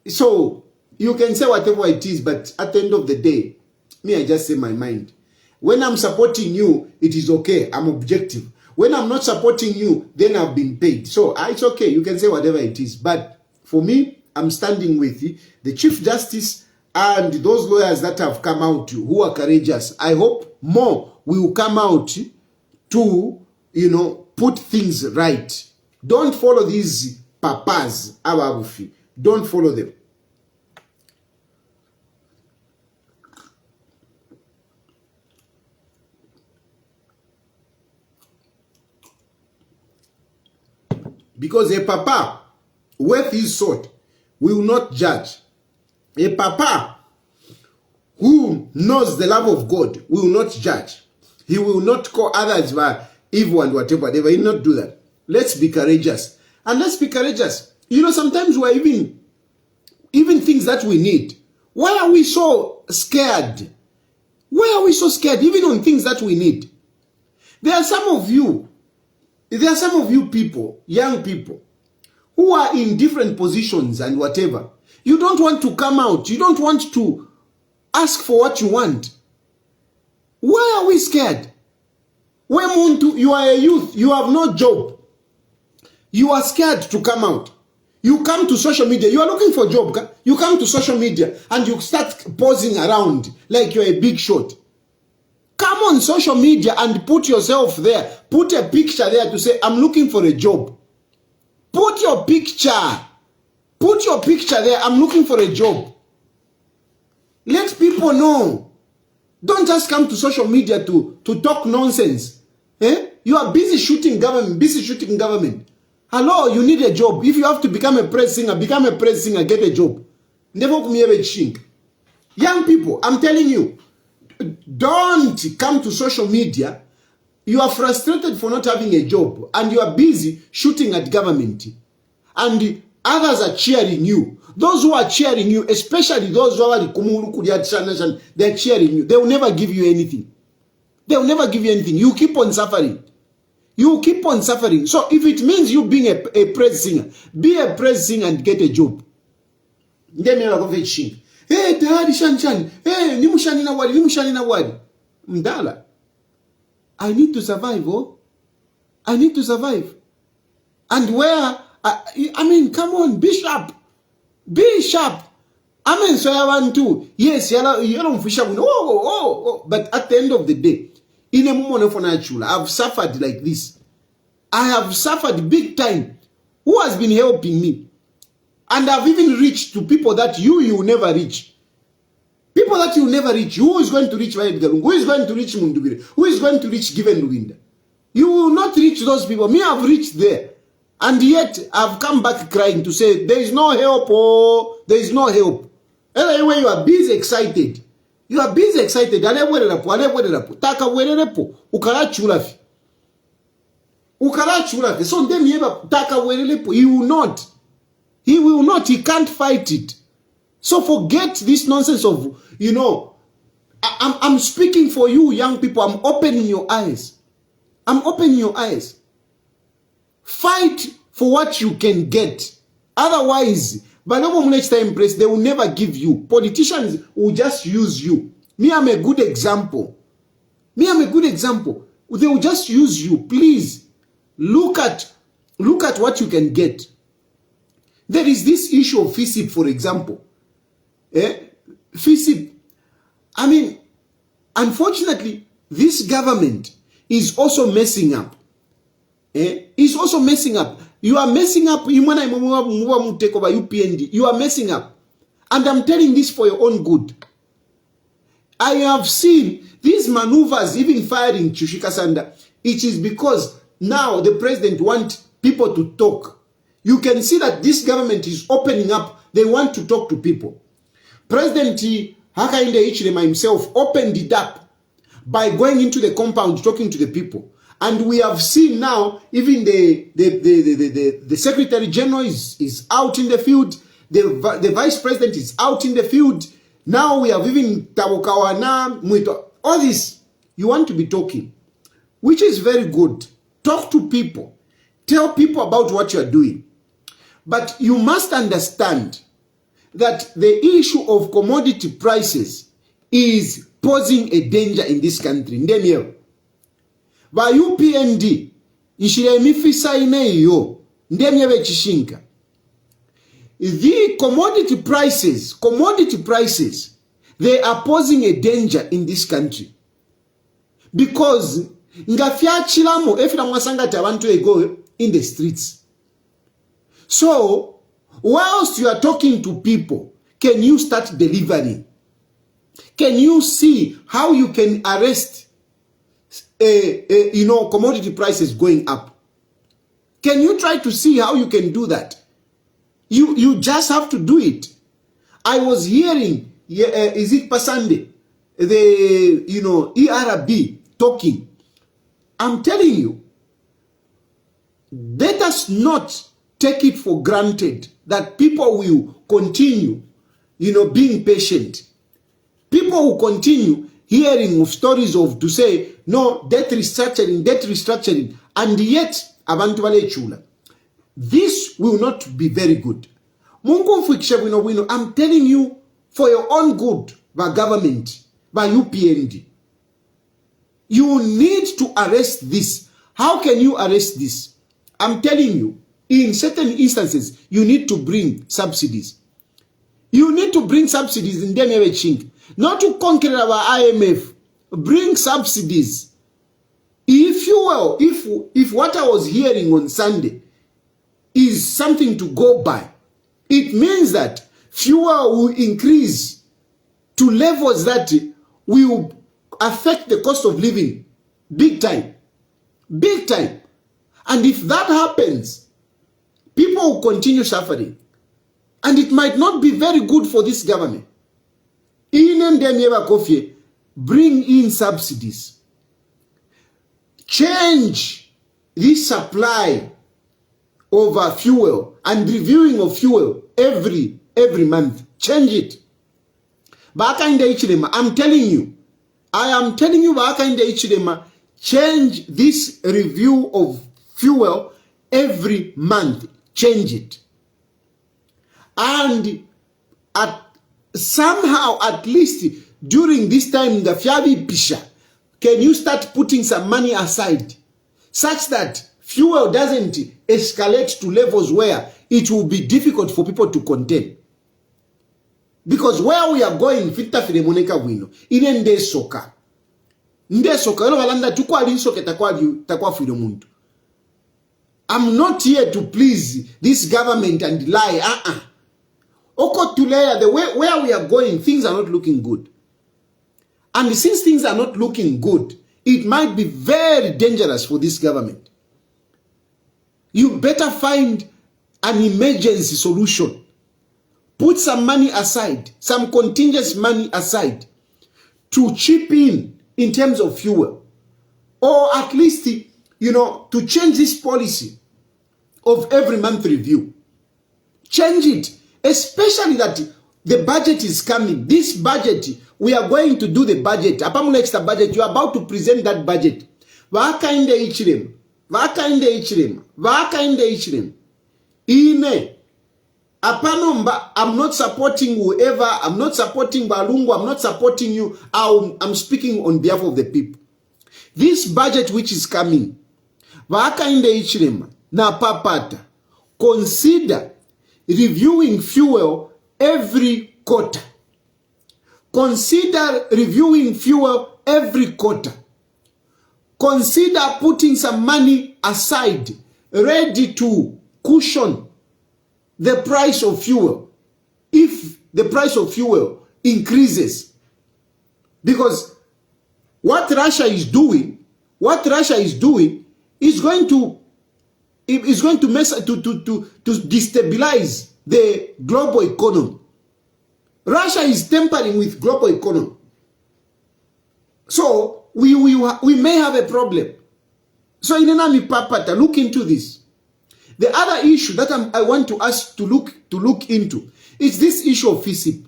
So, you can say whatever it is, but at the end of the day, me, I just say my mind. When I'm supporting you, it is okay. I'm objective. When I'm not supporting you, then I've been paid. So, it's okay. You can say whatever it is. But for me, I'm standing with the Chief Justice and those lawyers that have come out who are courageous. I hope more will come out to, put things right. Don't follow these papas, ababufi. Don't follow them. Because a papa worth his sword will not judge. A papa who knows the love of God will not judge. He will not call others by evil and whatever. They will not do that. Let's be courageous. And let's be courageous. Sometimes we're even things that we need. Why are we so scared? Why are we so scared even on things that we need? There are some of you people, young people, who are in different positions and whatever. You don't want to come out. You don't want to ask for what you want. Why are we scared? You are a youth. You have no job. You are scared to come out. You come to social media. You are looking for a job. You come to social media and you start posing around like you're a big shot. Come on social media and put yourself there. Put a picture there to say, I'm looking for a job. Put your picture. Put your picture there. I'm looking for a job. Let people know. Don't just come to social media to talk nonsense. You are busy shooting government. Hello, you need a job. If you have to become a praise singer, get a job. Never come here chink. Young people, I'm telling you, don't come to social media. You are frustrated for not having a job and you are busy shooting at government. And others are cheering you. Those who are cheering you, especially those who are they're cheering you. They will never give you anything. They will never give you anything. You keep on suffering. You keep on suffering. So if it means you being a praise singer, be a praise singer and get a job. Hey, Daddy Shanchan. Hey, nimushani na wadi. Mdala. I need to survive, oh. I need to survive. And where, come on, be sharp. Be sharp. So I want to. Yes, you don't fish up. Oh. But at the end of the day, in a moment for natural, I've suffered like this. I have suffered big time. Who has been helping me? And I've even reached to people that you will never reach. People that you will never reach. Who is going to reach Edgar? Who is going to reach Mundubire? Who is going to reach Given Luwinda? You will not reach those people. Me, I've reached there. And yet, I've come back crying to say, there is no help, oh, there is no help. Anyway, you are busy excited. You are busy excited. Alewererapo. Taka wererepo. Ukara chulafi. So them yeba taka wererepo. He will not. He will not. He can't fight it. So forget this nonsense of, you know, I'm speaking for you young people. I'm opening your eyes. Fight for what you can get. Otherwise, they will never give you. Politicians will just use you. Me, I'm a good example. They will just use you. Please, look at what you can get. There is this issue of FISIP, for example. FISIP. I mean, unfortunately, this government is also messing up. Is also messing up. You are messing up. You take over UPND. You are messing up. And I'm telling this for your own good. I have seen these maneuvers, even firing Chushika Sanda. It is because now the president wants people to talk. You can see that this government is opening up. They want to talk to people. President Hakainde Hichilema himself opened it up by going into the compound, talking to the people. And we have seen now, even the Secretary General is out in the field. The Vice President is out in the field. Now we have even Tabokawana, Mwito. All this, you want to be talking, which is very good. Talk to people. Tell people about what you are doing. But you must understand that the issue of commodity prices is posing a danger in this country. Ndemye ba UPND ishiremifisa ineyo ndemye bechishinka. The commodity prices, they are posing a danger in this country. Because ngafya chilamo efira mwasangati abantu go in the streets. So, whilst you are talking to people, can you start delivering? Can you see how you can arrest commodity prices going up? Can you try to see how you can do that? You just have to do it. I was hearing, is it Pasande, the ERB talking. I'm telling you, let us not take it for granted that people will continue, being patient. People will continue hearing of stories to say, no, debt restructuring, and yet, abantu vale chula. This will not be very good. I'm telling you, for your own good, by government, by UPND, you need to arrest this. How can you arrest this? I'm telling you, in certain instances, you need to bring subsidies. You need to bring subsidies in Demeweching. Not to conquer our IMF. Bring subsidies. If you will, if what I was hearing on Sunday is something to go by, it means that fuel will increase to levels that will affect the cost of living big time. Big time. And if that happens, people will continue suffering. And it might not be very good for this government. Bring in subsidies. Change this supply of fuel and reviewing of fuel every month. Change it. I'm telling you. Change this review of fuel every month. Change it. And somehow, at least during this time, the Fiabi Pisha, can you start putting some money aside such that fuel doesn't escalate to levels where it will be difficult for people to contain? Because where we are going, fita fide moneka wino, ine nde soka. Nde soka, yolo walanda tukwa linsoke takwa fide muntu. I'm not here to please this government and lie. Oko Tulea, the way where we are going, things are not looking good. And since things are not looking good, it might be very dangerous for this government. You better find an emergency solution. Put some money aside, some contingency money aside, to chip in terms of fuel, or at least, you know, to change this policy of every month review. Change it, especially that the budget is coming. This budget, we are going to do the budget. Apart extra budget, you are about to present that budget. Vakainde ichirem, vakainde ichirem, vakainde ichirem. Ine. Apanomba, I'm not supporting whoever, I'm not supporting Balungu, I'm not supporting you. I'm speaking on behalf of the people. This budget which is coming, vakainde ichirem, na papata, consider reviewing fuel every quarter. Consider reviewing fuel every quarter. Consider putting some money aside, ready to cushion the price of fuel if the price of fuel increases. Because what Russia is doing is going to destabilize the global economy. Russia is tampering with global economy. So we may have a problem. So in Inenami Papata, look into this. The other issue that I want to ask to look into is this issue of FISIP.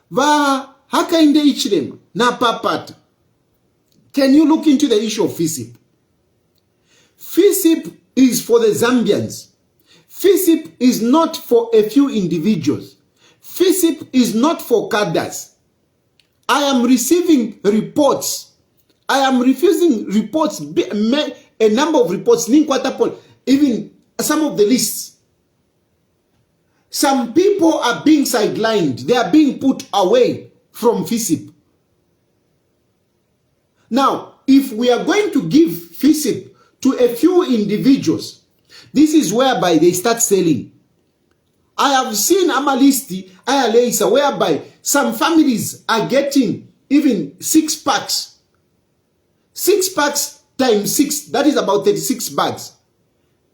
Va hakainde ichirem na papata. Can you look into the issue of FISIP? FISIP is for the Zambians. FISIP is not for a few individuals. FISIP is not for cadres. I am receiving reports. I am refusing reports, a number of reports, even some of the lists. Some people are being sidelined. They are being put away from FISIP. Now, if we are going to give FISIP to a few individuals, this is whereby they start selling. I have seen Amalisti, Ayaleisa, whereby some families are getting even 6 packs. 6 packs times 6, that is about 36 bags.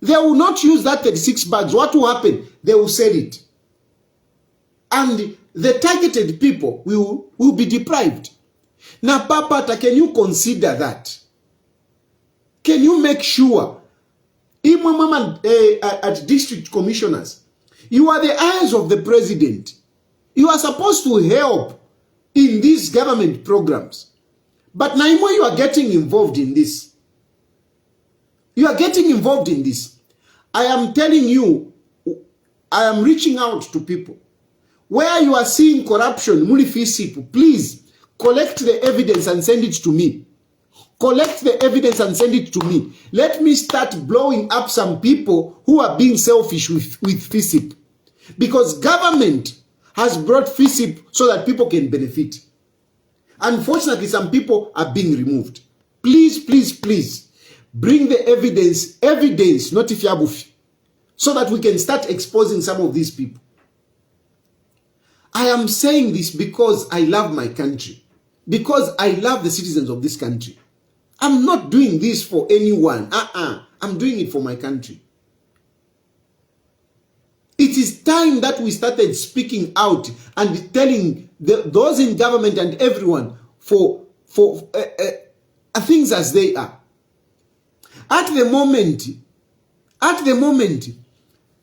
They will not use that 36 bags. What will happen? They will sell it. And the targeted people will be deprived. Now, Papata, can you consider that? Can you make sure, at district commissioners, you are the eyes of the president. You are supposed to help in these government programs. But now you are getting involved in this. You are getting involved in this. I am telling you, I am reaching out to people. Where you are seeing corruption, please collect the evidence and send it to me. Collect the evidence and send it to me. Let me start blowing up some people who are being selfish with FISIP. Because government has brought FISIP so that people can benefit. Unfortunately, some people are being removed. Please, please, please, bring the evidence, not if you so that we can start exposing some of these people. I am saying this because I love my country. Because I love the citizens of this country. I'm not doing this for anyone. I'm doing it for my country. It is time that we started speaking out and telling those in government and everyone for things as they are. At the moment,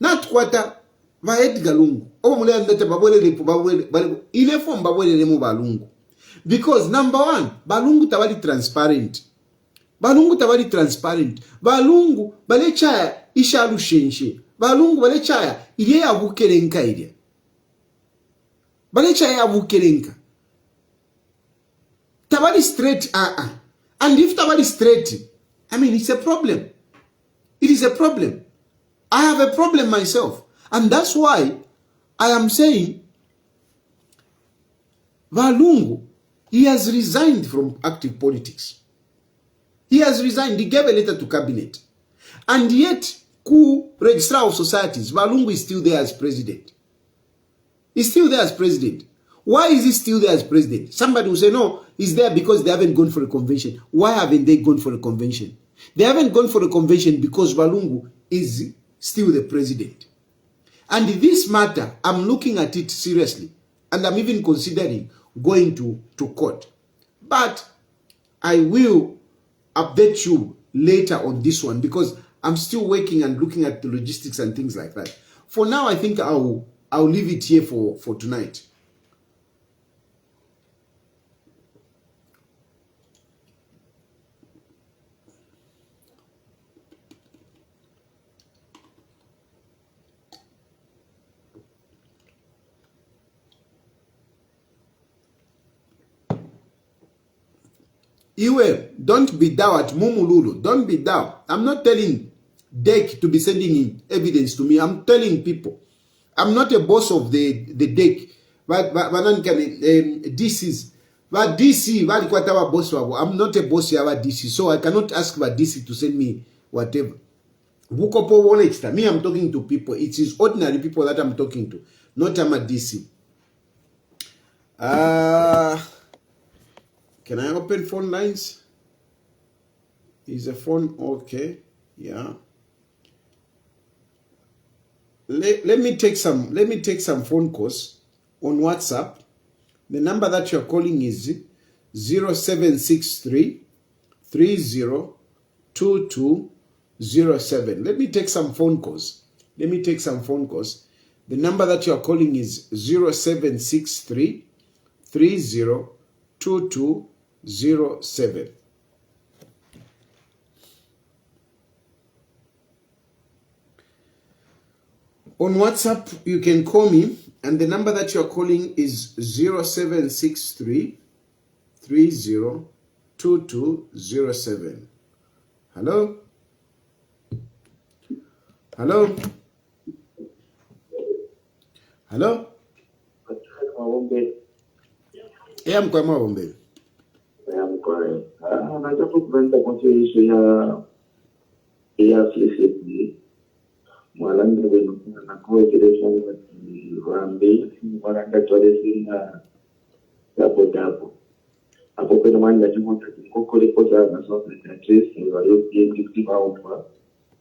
not kwata va Edgar Lungu. Because number one, Balungu tawali transparent. Balungu balechaya ishalu shenshe. Balungu balechaya ile ya bukerenka ile. Balechaya ya bukerenka. Tabali straight And if tabali straight, I mean it's a problem. It is a problem. I have a problem myself. And that's why I am saying Balungu, he has resigned from active politics. He has resigned. He gave a letter to cabinet. And yet, Registrar of Societies, Balungu is still there as president. He's still there as president. Why is he still there as president? Somebody will say, no, he's there because they haven't gone for a convention. Why haven't they gone for a convention? They haven't gone for a convention because Balungu is still the president. And this matter, I'm looking at it seriously. And I'm even considering going to court. But I will update you later on this one because I'm still working and looking at the logistics and things like that. For now, I think I'll leave it here for tonight. Iwe, don't be down at Mumululu. Don't be down. I'm not telling DEC to be sending in evidence to me. I'm telling people. I'm not a boss of the DEC. But DCs. But DC, boss. I'm not a boss of DC. So I cannot ask about DC to send me whatever. Me, I'm talking to people. It is ordinary people that I'm talking to. Not I'm a DC. Can I open phone lines? Is a phone okay? Yeah. Let me take some phone calls on WhatsApp. The number that you're calling is 0763 302207. Let me take some phone calls. The number that you're calling is 0763 302207. On WhatsApp, you can call me, and the number that you're calling is 0763 302207. Hello? Hello? Hello? Yeah, I'm Kwama. I'm correct. I just want to consider Malanga na coordination with Rambi, Malanga Torres Dabo. Apo pela mãe da gente com coisa na sua frente, e vai ter que ficar uma.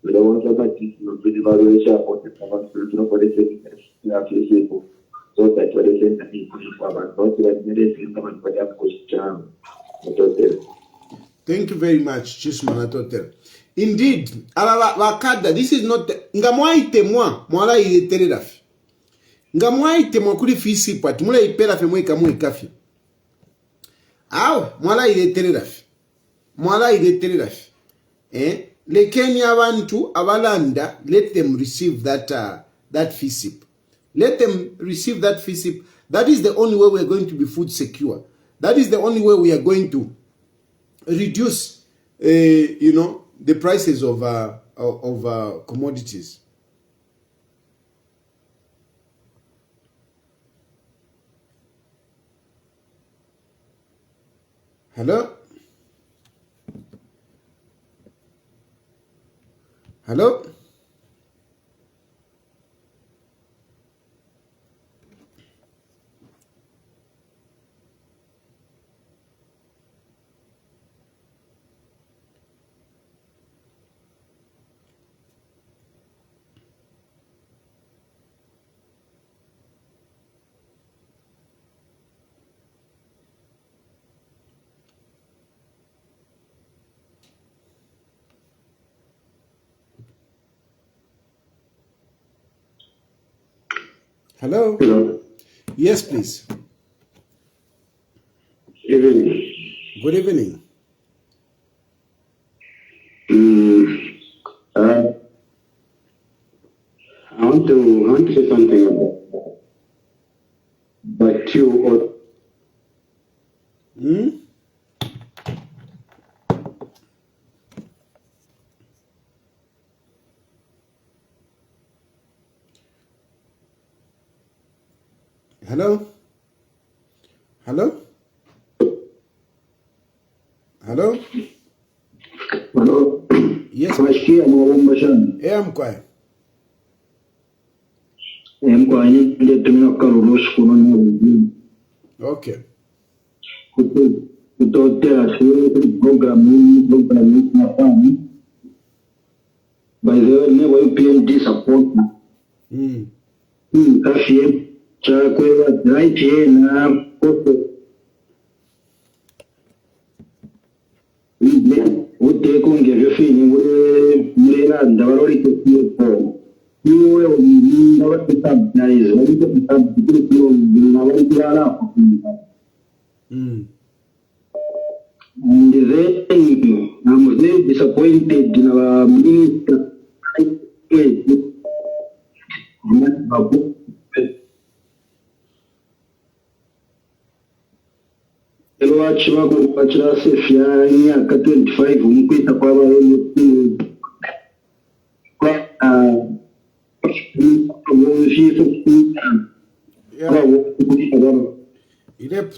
Ele vai trabalhar no primeiro já pode falar sobre não pode ser na Facebook. Só que pode ser na Facebook, mas não se vai merecer também pode apostar. Thank you very much, Chismana Totel. Indeed, wakada, this is not ngamwaite mwala iletererafi. Ngamwaite mwakuli fisi pati mula ipera fe mweka mwekafi. Mwala iletererafi. Le Kenya abantu abalanda, let them receive that FISIP. Let them receive that FISIP. That is the only way we are going to be food secure. That is the only way we are going to reduce, the prices of commodities. Hello? Hello? Hello? Hello. Yes, please. Evening. Good evening. I want to say something about you. Hello? Hello? Hello? Hello. Yes. Yeah, I'm quiet. Okay. By the way, never PND support. Chagwa right here now. and the already to see for. You will never pick up there is when you pick up the people in and then I'm very disappointed in our minister. Chivago Pachas, if you are near 25, we quit a power.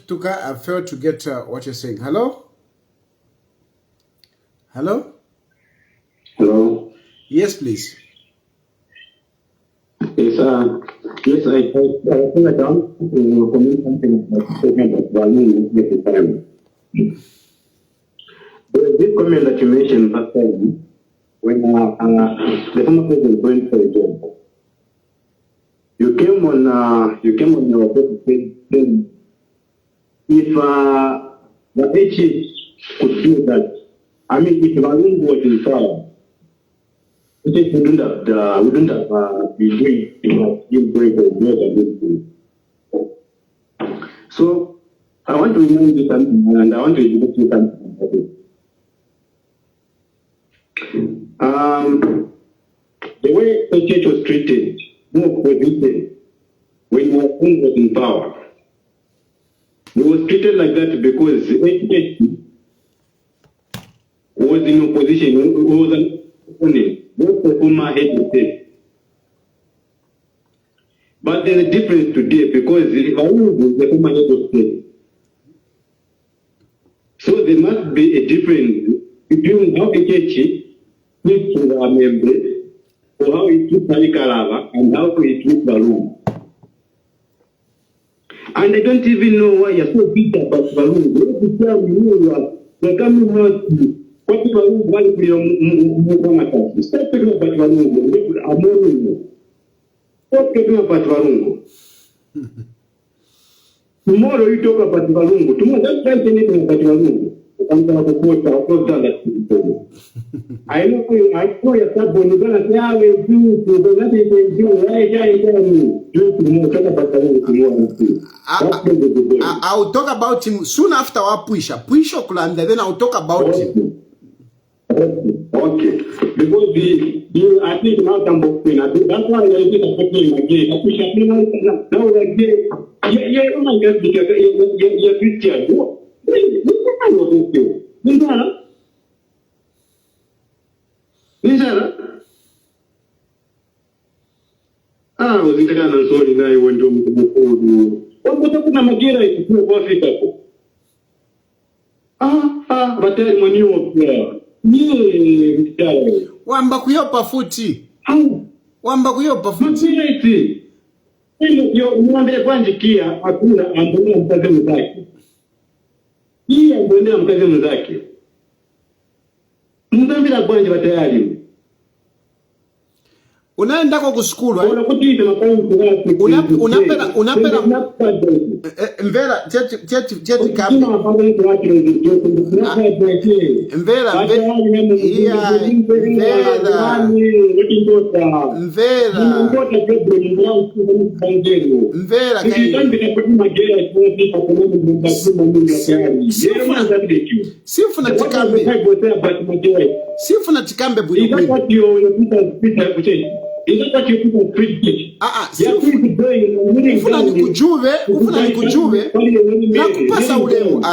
Tuka, I failed to get what you're saying. Hello? Hello? Hello? Yes, please. Yes, I think I don't comment something about value at the time. This comment that you mentioned last time, when the former president went for a job, you came on your president. If the H could do that, I mean, if Lungu was in power, we wouldn't have been doing more than this thing. So I want to remind you something, and I want to educate you something about it. The way the church was treated, more prohibited, when Lungu was in power, it was treated like that because the church was in opposition, was an opponent, not the former head of state. But there's a difference today because the former head of state. So there must be a difference between how the church treats our members, or how it treats Panikalava, and how it treats Lungu. And I don't even know why you're so bitter about Lungu. What is they're coming out to what if Lungu want to be a stop talking about Lungu. I'm on stop talking about Lungu. Tomorrow you talk about Lungu. Tomorrow don't try anything about Lungu. I'm going to post that. I know you're stubborn. You're going to say, I will do, but nothing you can do. Why can't you tell me? Talk about Lungu tomorrow. I'll talk about him soon after our push Kulanda, then I'll talk about him. Okay. Because I think now that's why I did a question again. I push up now again. Yeah, oh my God, because you're Christian. Uzindakana nzuri naye wendo mkubukuru. Wakuta kuna magira ikikuwa kwa Afrika po. Batari mwaniwa pia. Nye mtale. Wamba kuyopa futi. Wamba kuyopa futi. Magira iti. Mwambele kwa njikia, hakuna ambonea mkazi mzaki. Hii ambonea mkazi mzaki. Mwambele kwa njikia batayari. Unaenda kwa kuskulu unapenda mvera cheti kambi sifuna chikambe buli is that what you people preach? Ufuna nikujuve na kupasa ulemu.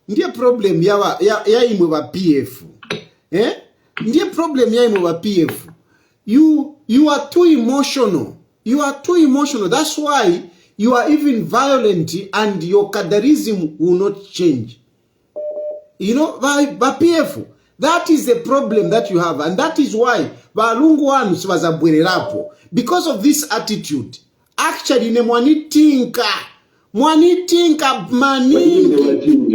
Ndiye problem ya imwe wa PF. Ndiye problem ya imwe wa PF. You are too emotional. You are too emotional. That's why you are even violent and your cadarism will not change. You know, by PF. That is the problem that you have, and that is why Lungu ones was a bwererapo. Because of this attitude. Actually, ne mwanitinka maningi.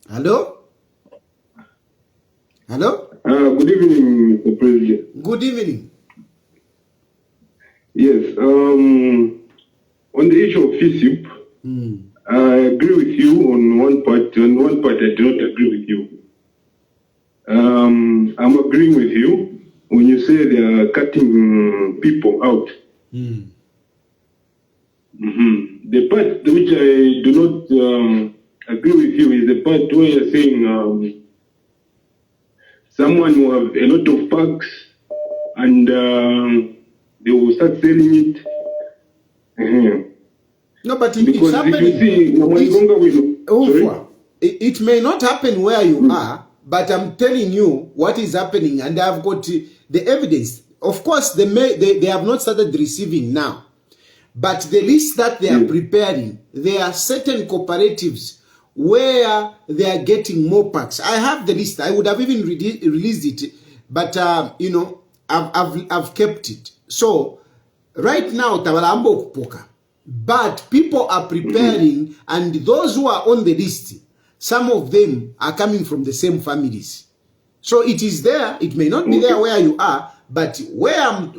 Hello? Hello? Good evening, Mr. President. Good evening. Yes, on the issue of FISIP, I agree with you on one part. On one part, I do not agree with you. I'm agreeing with you when you say they are cutting people out. The part which I do not agree with you is the part where you're saying someone will have a lot of packs and they will start selling it. No, but because it's happening. If you see, it may not happen where you are, but I'm telling you what is happening, and I've got the evidence. Of course, they have not started receiving now, but the list that they are preparing, there are certain cooperatives where they are getting more packs. I have the list. I would have even released it, but you know, I've kept it. So right now, Tawalambo Kupoka. But people are preparing, and those who are on the list, some of them are coming from the same families. So it is there. It may not be there where you are, but where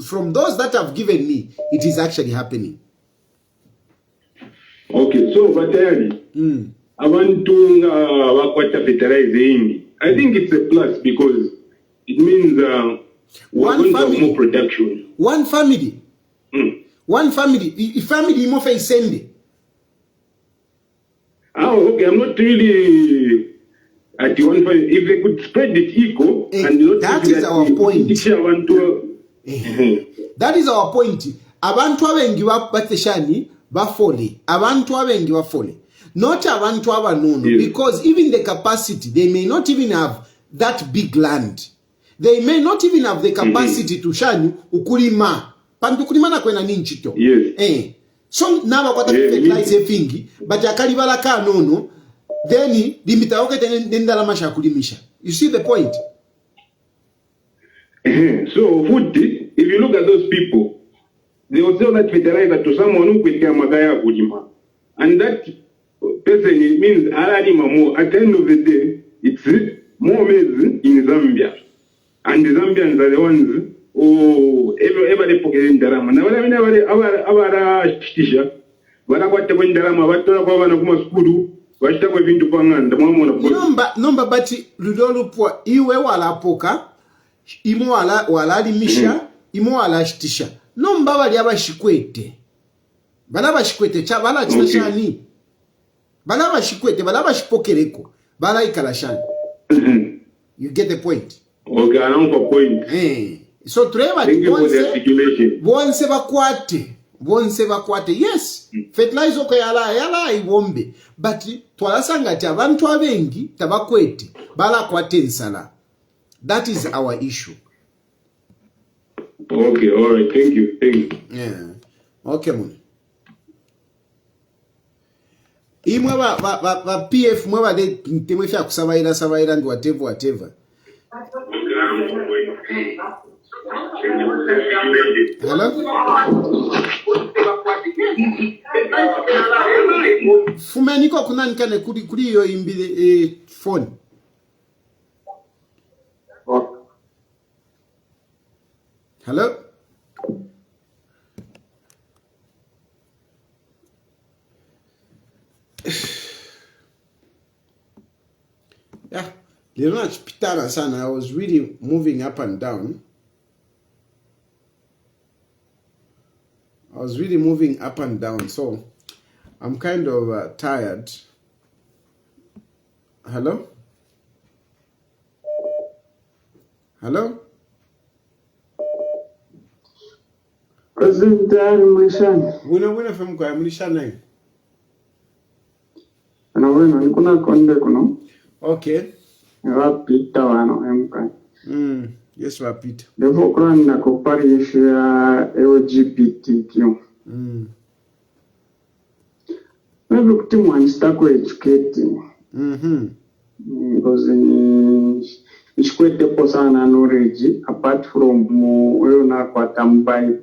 from those that have given me, it is actually happening. Okay, so Vatayari, I think it's a plus because it means we're going to have more production. One family. One family. Family mo face sende. Oh, okay. I'm not really at the one family. If they could spread it equal, and not that is our point. That is our point. Abantu abengi bateshani bafole. Abantu abengi bafole. Not abantu abanono, because even the capacity, they may not even have that big land. They may not even have the capacity to shani ukulima. Pantukulimana kwena ninchito. Yes. So now what fertilize fingi, but yakalibala ka nono, then limita oke tendala masha kulimisha. You see the point? So food, if you look at those people, they will sell that fertilizer to someone who will magaya kulima. And that person, it means alalima more. At the end of the day, it's more maize in Zambia. And the Zambians are the ones everybody pocket in Darama. Now, our teacher, but I got to win Darama, but I want to come to school. But I went to Pangan, the moment. Number, but Ludolu po iwe wala poka, imo wala limisha, imo wala shtisha. Nomba wali abashikwete. Balaba shikwete, chabala chitashani. Balaba shikwete, balaba shipokereko. Bala ikalashani. You get the point? Okay, I know the point. So Trevor, thank you for the articulation. Bonse bakwate. Yes. Fertilizer okay yala iwombe. But twalasanga ti abantu abengi tabakwete bala kwate nsala. That is our issue. Okay, all right. Thank you. Yeah. Okay, mun. Imwe ba PF mwe ba de temwe fya kusabaira and whatever. Hello? Fumeniko kunanikane kuri yo imbile phone. Hello? Yeah. Pitana sana. I was really moving up and down. So I'm kind of tired. Hello? President Mulishani. Wina from kwa Mulishani. Anawena nikuna konde kuno. Okay. Wapita wano emka. Yes, wapita. Devo kuranda kupari issue ya LGBTQ. Maybe kutimu anistako educating. Because nishikwete po sana knowledge apart from wewe na kwa tambai.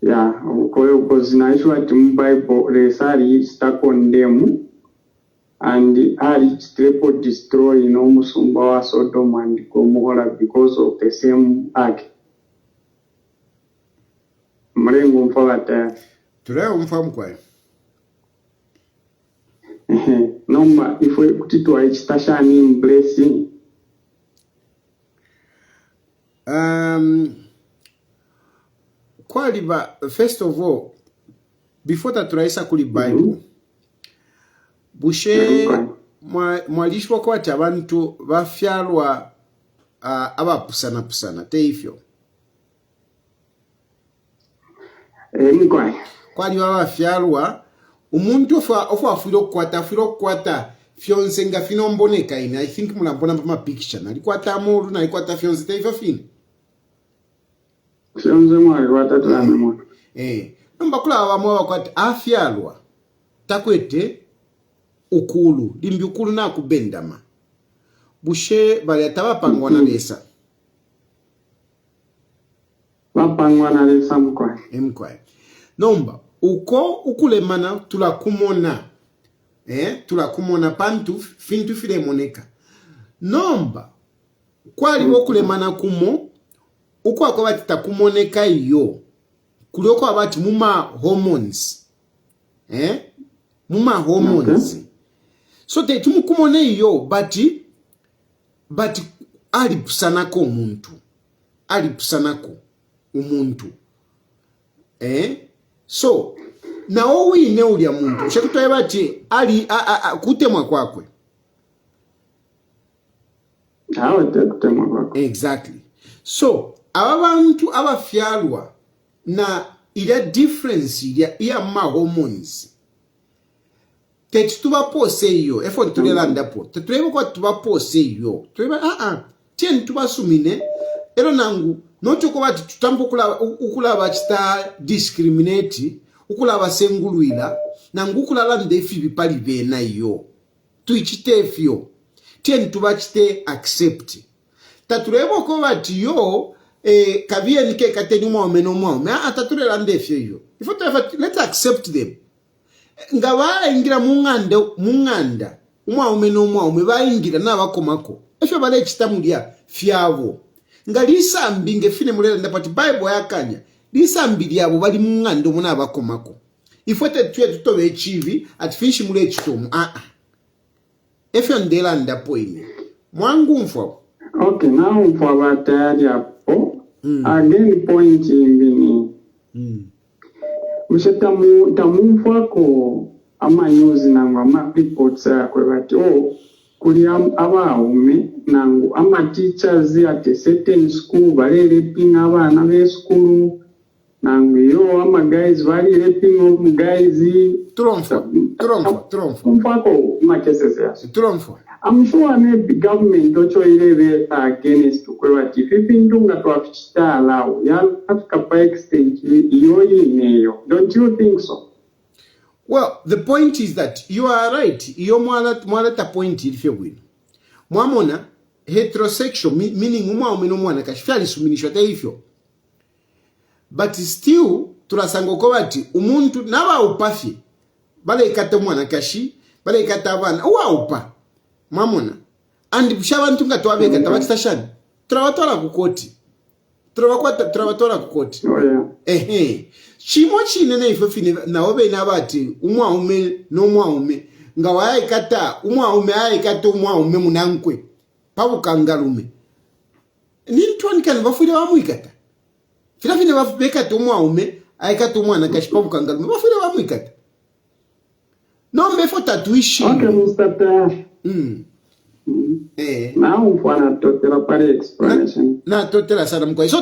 Yeah, because naishwa Bible resari stako ndemu and ali triple destroy musumba wa Sodom and Gomorrah because of the same act. Mrengo mfagata. Tureo mfamu kwa. Nomba ifwe kutitwa ekitashani blessing. Kwaliba, first of all, before that turaisa kuli Bible, bushe mwalishwa kwa abantu bafyalwa abapusana teifyo. Kwaliba bafyalwa umuntu ofu afiro kwata fyonse nga fino mboneka ine. I think mulambona pa picture nalikwata amuru nalikwata fyonse teifyo fino. Fyonse mwalikwata tulamu. Mbakula abamu bakwati afyalwa takwete ukulu limbi ukulu na kubendama bushe bali atabapangwa na lesa bapangwa na lesa mkwae nomba uko ukulemana tulakumona pantu fintu file moneka nomba kwali okulemana kumo uko akobati takumoneka iyo kulioko abati muma hormones muma hormones so te tumukumone iyo but alipusanako umuntu so na owine ulya muntu shakutwaye bati ali kutemwa kwakwe kutemwa kwakwe exactly so abantu abafyalwa na ila difference ya ma hormones tetuba pose iyo efo tulelanda po tetulebo kwa tuba pose iyo tuleba tien tuba sumine ero nangu noto ko bati tutambukula ukulaba chita discriminate ukulaba senguluila nangu ukulala ndefi bipali bena iyo tuichitefyo tien tuba chite accept tatulebo ko bati yo kavie nike kateni mwa ataturela ndefyo iyo ifo let's accept them ngawa ingira munganda umwe baingira nabakomako efyo bale chitamulia fyabo ngalisambi ngefine mulela ndapati Bible yakanya lisambi lyabo bali munganda umwe nabakomako ifote tuye tutobe chivi atifishi mule chitomu efyo ndela ndapo ine mwangu mfo okay now mfo batayari hapo again point imbini tamumfako amanyuzi nangu ama reports yakwe bati kuli abaume nangu ama teachers at a certain school bali raping abana be school nangu yo ama guys bali raping guys tromfo mfako cases yaso tromfo. I'm sure maybe government ocho ilebe against kwebati ifipindunga twafichita allow ya kapa extent iyo ineyo. Don't you think so? Well, the point is that you are right. Iyo mwalata point ilifyo wino. Mwamona heterosexual meaning umwaume no mwana kashifali suminishwa taifyo. But still tulasango ko bati umuntu naba upafi bale ikata mwana kashi bale ikata abana upa mamona andi bushabantu nga twabeka tabakitashani trawatola kukoti trawatola kukoti chimo chinene ifo fine naobe nabati umwaume no mwaume nga wayikata umwaume ayikata umwaume munankwe pabukangalume nintwani kana bafule bamwikata fine bafubeka umwaume ayikata umwana kashipa bukangalume bafule bamwikata no mefo tatuishi okay Mr. Now mfana totela pare explanation na totela sana mkwa so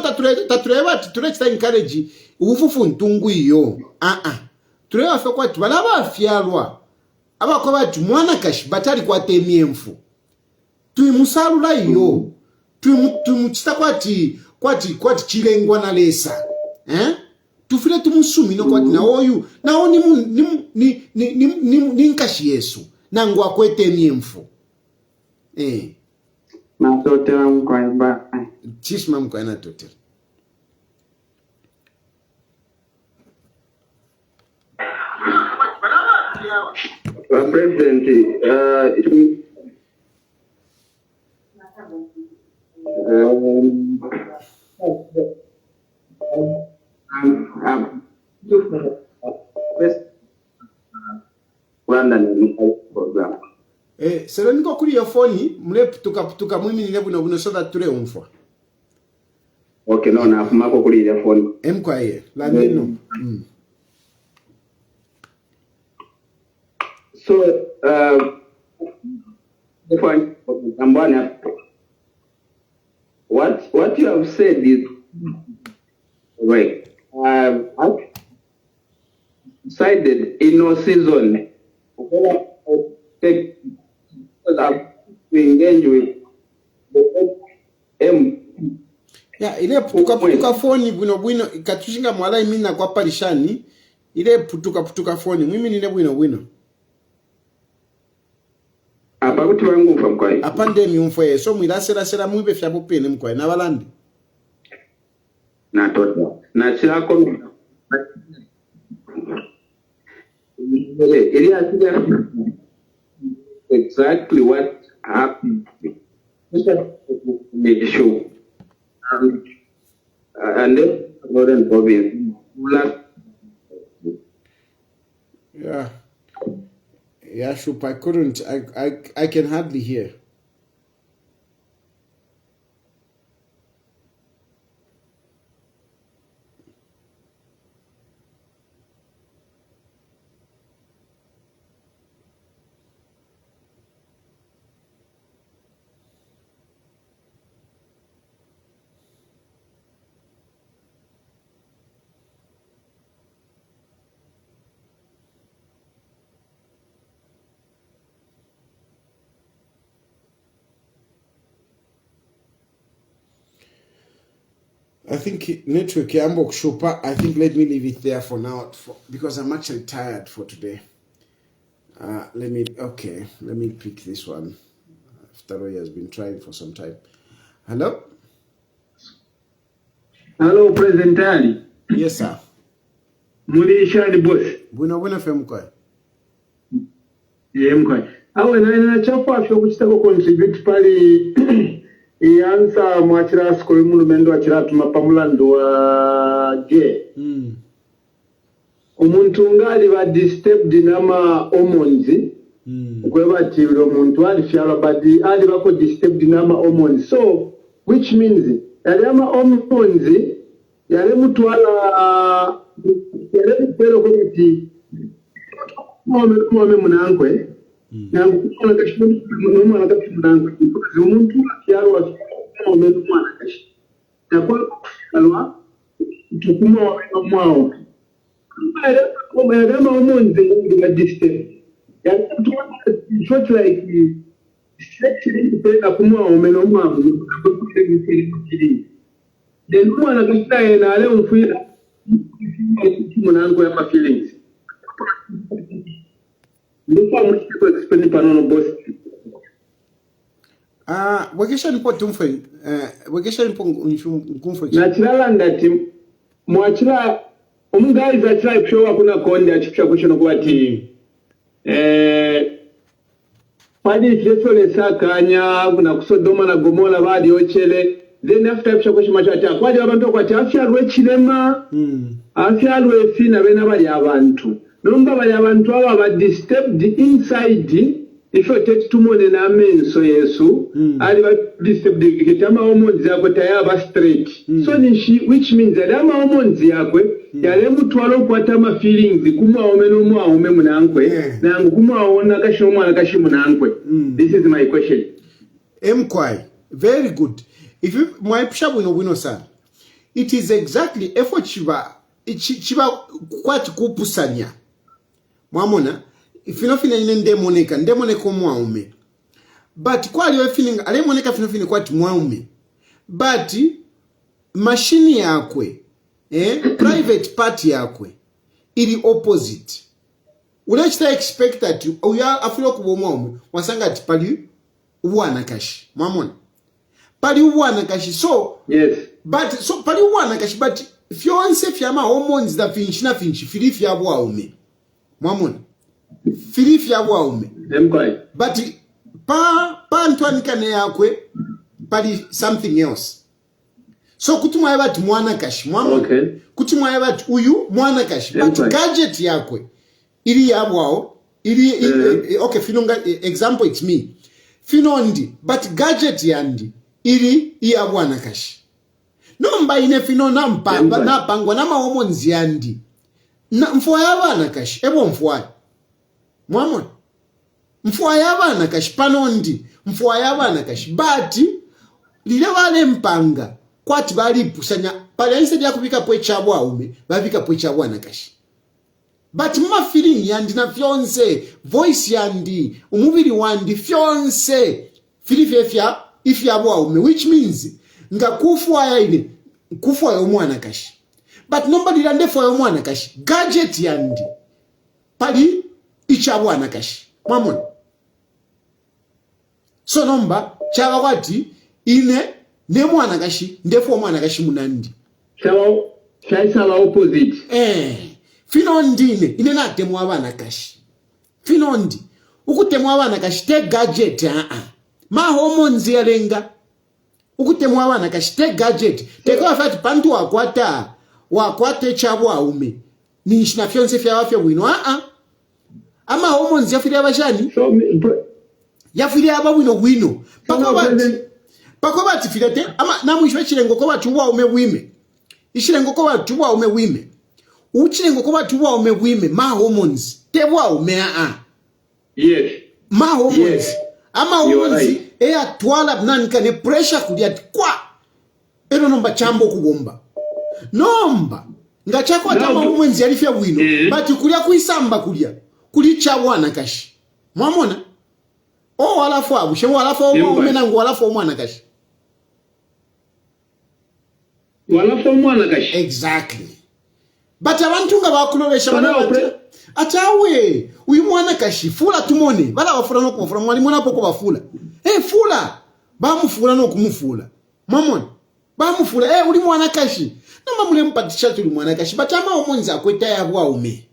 tatureba turechita encourage ufufu ntungu iyo tureba fe kwa tubalaba afyalwa abako bati mwana kashi batali kwa temiemfu tuimusalula iyo tuimuchita kwati chilengwa na lesa tufile tumusumi no kwati na oyu na oni ni nkashi Yesu nangu akwete miemfu na totela mkwa ba chisma mkwa na totela President Rwanda sero niko kuri yo phone mule putuka mwimi nile buno so that tule umfwa. Okay, no na afumako kuri yo phone. Mkwaye la nino. So what you have said is right. I've decided in no season take to engage with the ile putuka phone bwino ikatushinga mwala imina kwa parishani ile putuka phone mwimi nile bwino apa kuti vangufa mkwai apa ndemi umfwe so mwirasera mwibe fyabo pene mkwai na balandi na tota na chako exactly what happened the show and then Northern province yeah Shup, I couldn't I can hardly hear. I think network Yambok Shupa, I think let me leave it there for now because I'm actually tired for today. Let me pick this one. After he has been trying for some time. Hello? Hello, President Ali. Yes, sir. Mulisha the boss. Buena femkwa. Yemkwa. Awe na chapa afyo kuchitako contribute pali iansa mwachira skoli munu mendo achira tumapamulando wa ge. Umuntu ngali ba disturbed nama hormones. Kweba tiro umuntu ali fyala badi ali bako disturbed nama hormones. So which means yale ama hormones yale mutwala yale pero komiti mwame munangwe nangu kuna kashi mwana kashi munangwe umuntu fyala mwame mwana kashi na kwa alwa tukuma mwao kama yadama hormones ndio disturbed. It's not like sexually depend kumwa omeno mwamu then mwana kashita na leo mfira mwanangu ya feelings ndipo mshiko explain panono boss wakesha nipo tumfe wakesha nipo nkumfe na chilala ndati mwachira omungayiza chira ipshowa kuna konde achipsha kushono kwa ati padi chesole sakanya kuna kusodoma na Gomora badi ochele then after ipsha kushima chata kwadi abantu kwati afya rwechilema afya rwefina bena bali abantu nomba bali abantu aba ba disturbed inside ifo tete tumone na menso Yesu ali ba disturbed kitama hormones yako tayaba straight so ni which means that ama hormones yako yale mutwalo kwata ma feelings kumwa omeno mwa ome munankwe nangu kumwa ona kashi omwana kashi munankwe this is my question mkwai very good if you my pshabu no sana it is exactly effort chiba kwati kupusanya mwamona finofina ine ndemoneka mwaume but kwa liwe feeling alemoneka finofina kwati mwaume but machine yakwe private party yakwe ili opposite unachita expect that uya afilo kubomwaume wasanga ati pali uwana kashi mwamona pali uwana kashi so yes but so pali uwana kashi but fiance fyama hormones da finchi fili fya bwaume mwamona fili fya bwaume but pa ntwani kane yakwe pali something else so kutumwa yabati mwana kashi mwamona okay kutumwa yabati uyu mwana kashi but gadget yakwe ili yabwao ili okay finonga example it's me finondi but gadget yandi ili iya bwana kashi nomba ine fino napangwa na mahomonzi yandi na mfua yabana kashi ebo mfua mwamona mfua yabana kashi panondi mfua yabana kashi bati lile wale mpanga kwati bali pusanya pale anse dia kubika pwe Chagwa ume babika pwe Chagwa na kashi but mma feeling yandi na fyonse voice yandi umubiri wandi fyonse filifefya ifya bwa ume which means nga kufwa ya ile kufwa ya umwana kashi but nobody lande for ya umwana kashi gadget yandi pali ichabwa na kashi mwamona so nomba chaba kwati ine ne mwana kashi ndefo mwana kashi munandi chaisala opposite finondine ine natemwa abana kashi finondi ukutemwa abana kashi te gadget ma hormones yalenga ukutemwa abana kashi te gadget teka fati pantu wakwate Chagwa ume ni shina fyonse fya wafya wino ama hormones yafiri abashani yafiri abawino wino pakobati filete ama namwishwe chilengo ko batuwa ume wime ishilengo ko batuwa ume wime uchilengo ko batuwa ume wime ma hormones tebwa ume yes ma hormones yes. ama hormones atwala nanika ne pressure kulia kwa ero nomba chambo kubomba nomba ngachako atama hormones yalifya wino but kulia kuisamba kulia kuli Chagwa na kashi mwamona alafu abushe alafu umena ngo alafu umwana kashi walafu mwana kashi exactly but abantu nga bakulolesha bana atawe uyu mwana kashi fula tumone bala bafula no kufula mwali mwana poko bafula fula bamufula no kumufula mamona bamufula uli mwana kashi namba mule mpatisha tuli mwana kashi but ama omonza kweta yabwa ume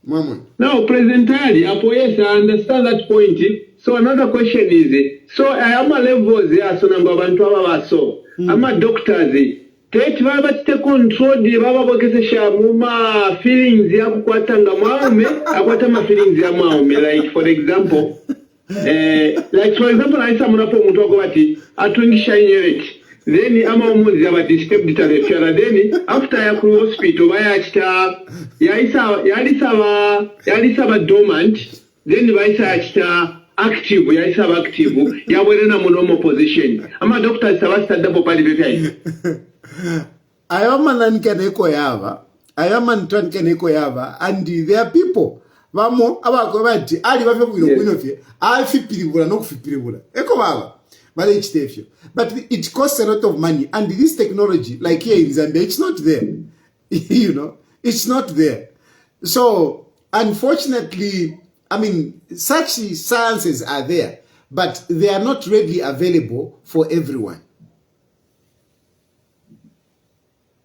mamona. Now presently apo yes I understand that point. So another question is so I am a levels so namba bantu ababaso ama doctors tete baba tite control di baba bokesesha muma feelings ya kukwatanga maume akwata ma feelings ya maume like for example aisa munapo muntu wako bati atungisha inyereti then ama omuzi aba disturbed tarefyara then after ya ku hospital baya chita yalisaba dormant then baya chita active yalisaba active yabwerena munomo position ama doctors sabasta double pali bepya ayama nankeneko yava and there are people vamo abako bati ali bafye bwino fye afipiribula no kufipiribula eko baba bale ichitefyo but it costs a lot of money and this technology like here in Zambia it's not there you know it's not there so unfortunately I mean such sciences are there but they are not readily available for everyone.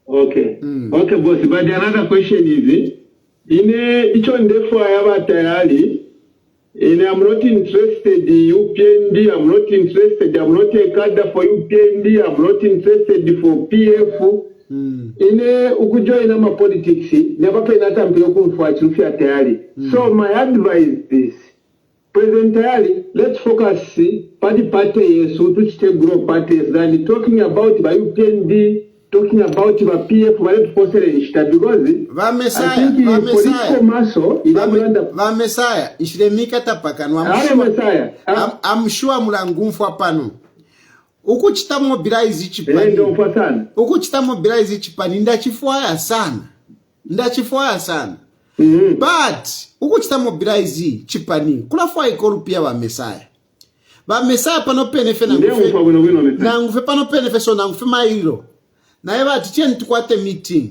Okay. Okay, boss. But another question is, I'm not interested in UPND, I'm not interested, I'm not a cadre for UPND, I'm not interested for PF. Ukujoin my politics, never pay that time for so my advice is, presently, let's focus party so to stay grow parties than talking about by UPND. Talking about the PF because I think in political muscle, Messiah, ishlemika tapakano. I'm sure mulangumfwa pano. Ukuchita mobilize chipani. Ukuchita mobilize chipani ndachifuaya sana. But ukuchita mobilize chipani kulafwa ikolu pia wa Messiah. Ba Messiah pano penefe na ngufe pano penefe so na ngufe mailo. Na eba ticheni tukwate meeting.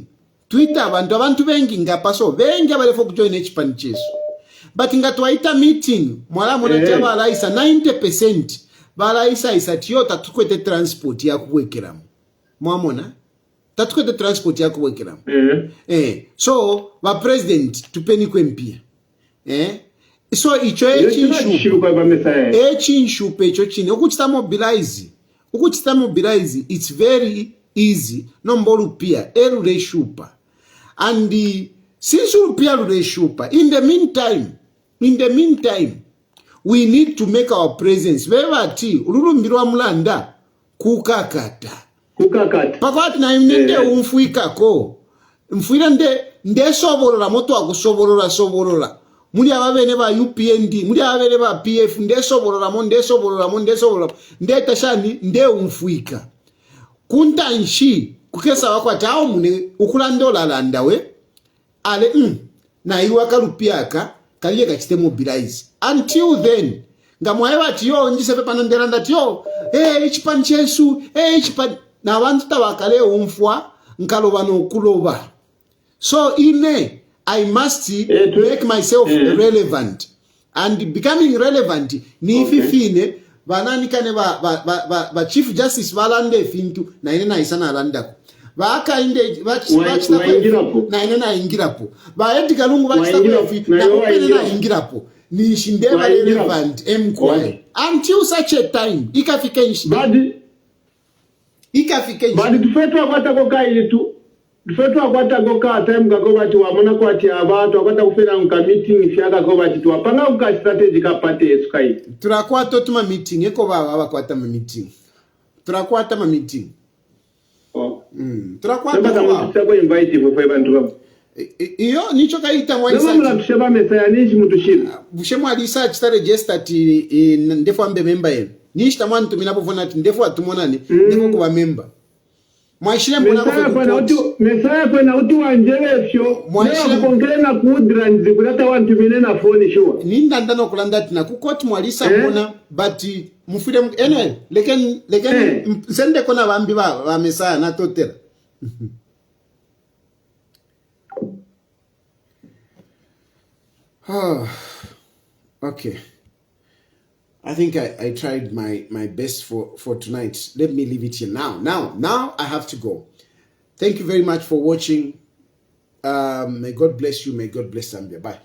Twitter abantu bengi ngapaso bengi abalefo kujoin echipani chesu. But ngatwaita meeting mwala mwana balaisa 90% balaisa isatiyo tatukwete transport ya kuwekeramu. Mwamona? Tatukwete transport ya kuwekeramu. So ba president tupeni kwempia. So icho echinshupe icho chini. Ukuchita mobilize it's very easy nombolu pia elule shupa and since pia lule shupa in the meantime we need to make our presence vevati rulumbirwa mulanda kukakata pakati na nde umfuikako mfuira nde soborora moto akusoborora muri ababene ba UPND muri ababene ba PF nde soborora nde tashani nde umfuika kuntanshi kukesa wakwati awo mune ukulandola landawe ale na iwa kalupiaka kaliye kachite mobilize until then ngamwaye bati yo njise pepano ndelanda tiyo ichipani chesu ichipani na abantu tabakale umfwa nkaloba nokuloba so ine I must make myself relevant and becoming relevant ni ififine banani kane ba chief justice balande fintu na ine na isana alanda baka inde na ine na ingirapo ba Edgar Lungu bachita kwa na opene na ingirapo ni shindeba relevant mkwae until such a time ikafika badi tufetwa kwata koka ili tu tufetwa kwata koka time gagoba ti wamona kwati abantu akwata kufera nka meeting fyaka koba ti twapanga uka strategy ka party eskai turakwata tuma meeting eko baba kwata ma meeting turakwata ma meeting turakwata kwa invite kwa bantu babo iyo nicho kaita mwaisa ndio mshaba mesaya nishi mutushira bushemwa research sta register ti ndefo ambe member yenu nishita mwantu minabovona ati ndefo atumonani ndefo kuba member mwashire mbona mesaya kwena uti wanjelefyo mwashire kongrena kudra nzikulata wantu minena phone sure ninda ndano kulanda ati na kukoti mwalisa mbona but mufire anyway leken sende kona bambi ba mesaya na totera Okay. I think I tried my best for tonight. Let me leave it here now. Now I have to go. Thank you very much for watching. May God bless you. May God bless Zambia. Bye.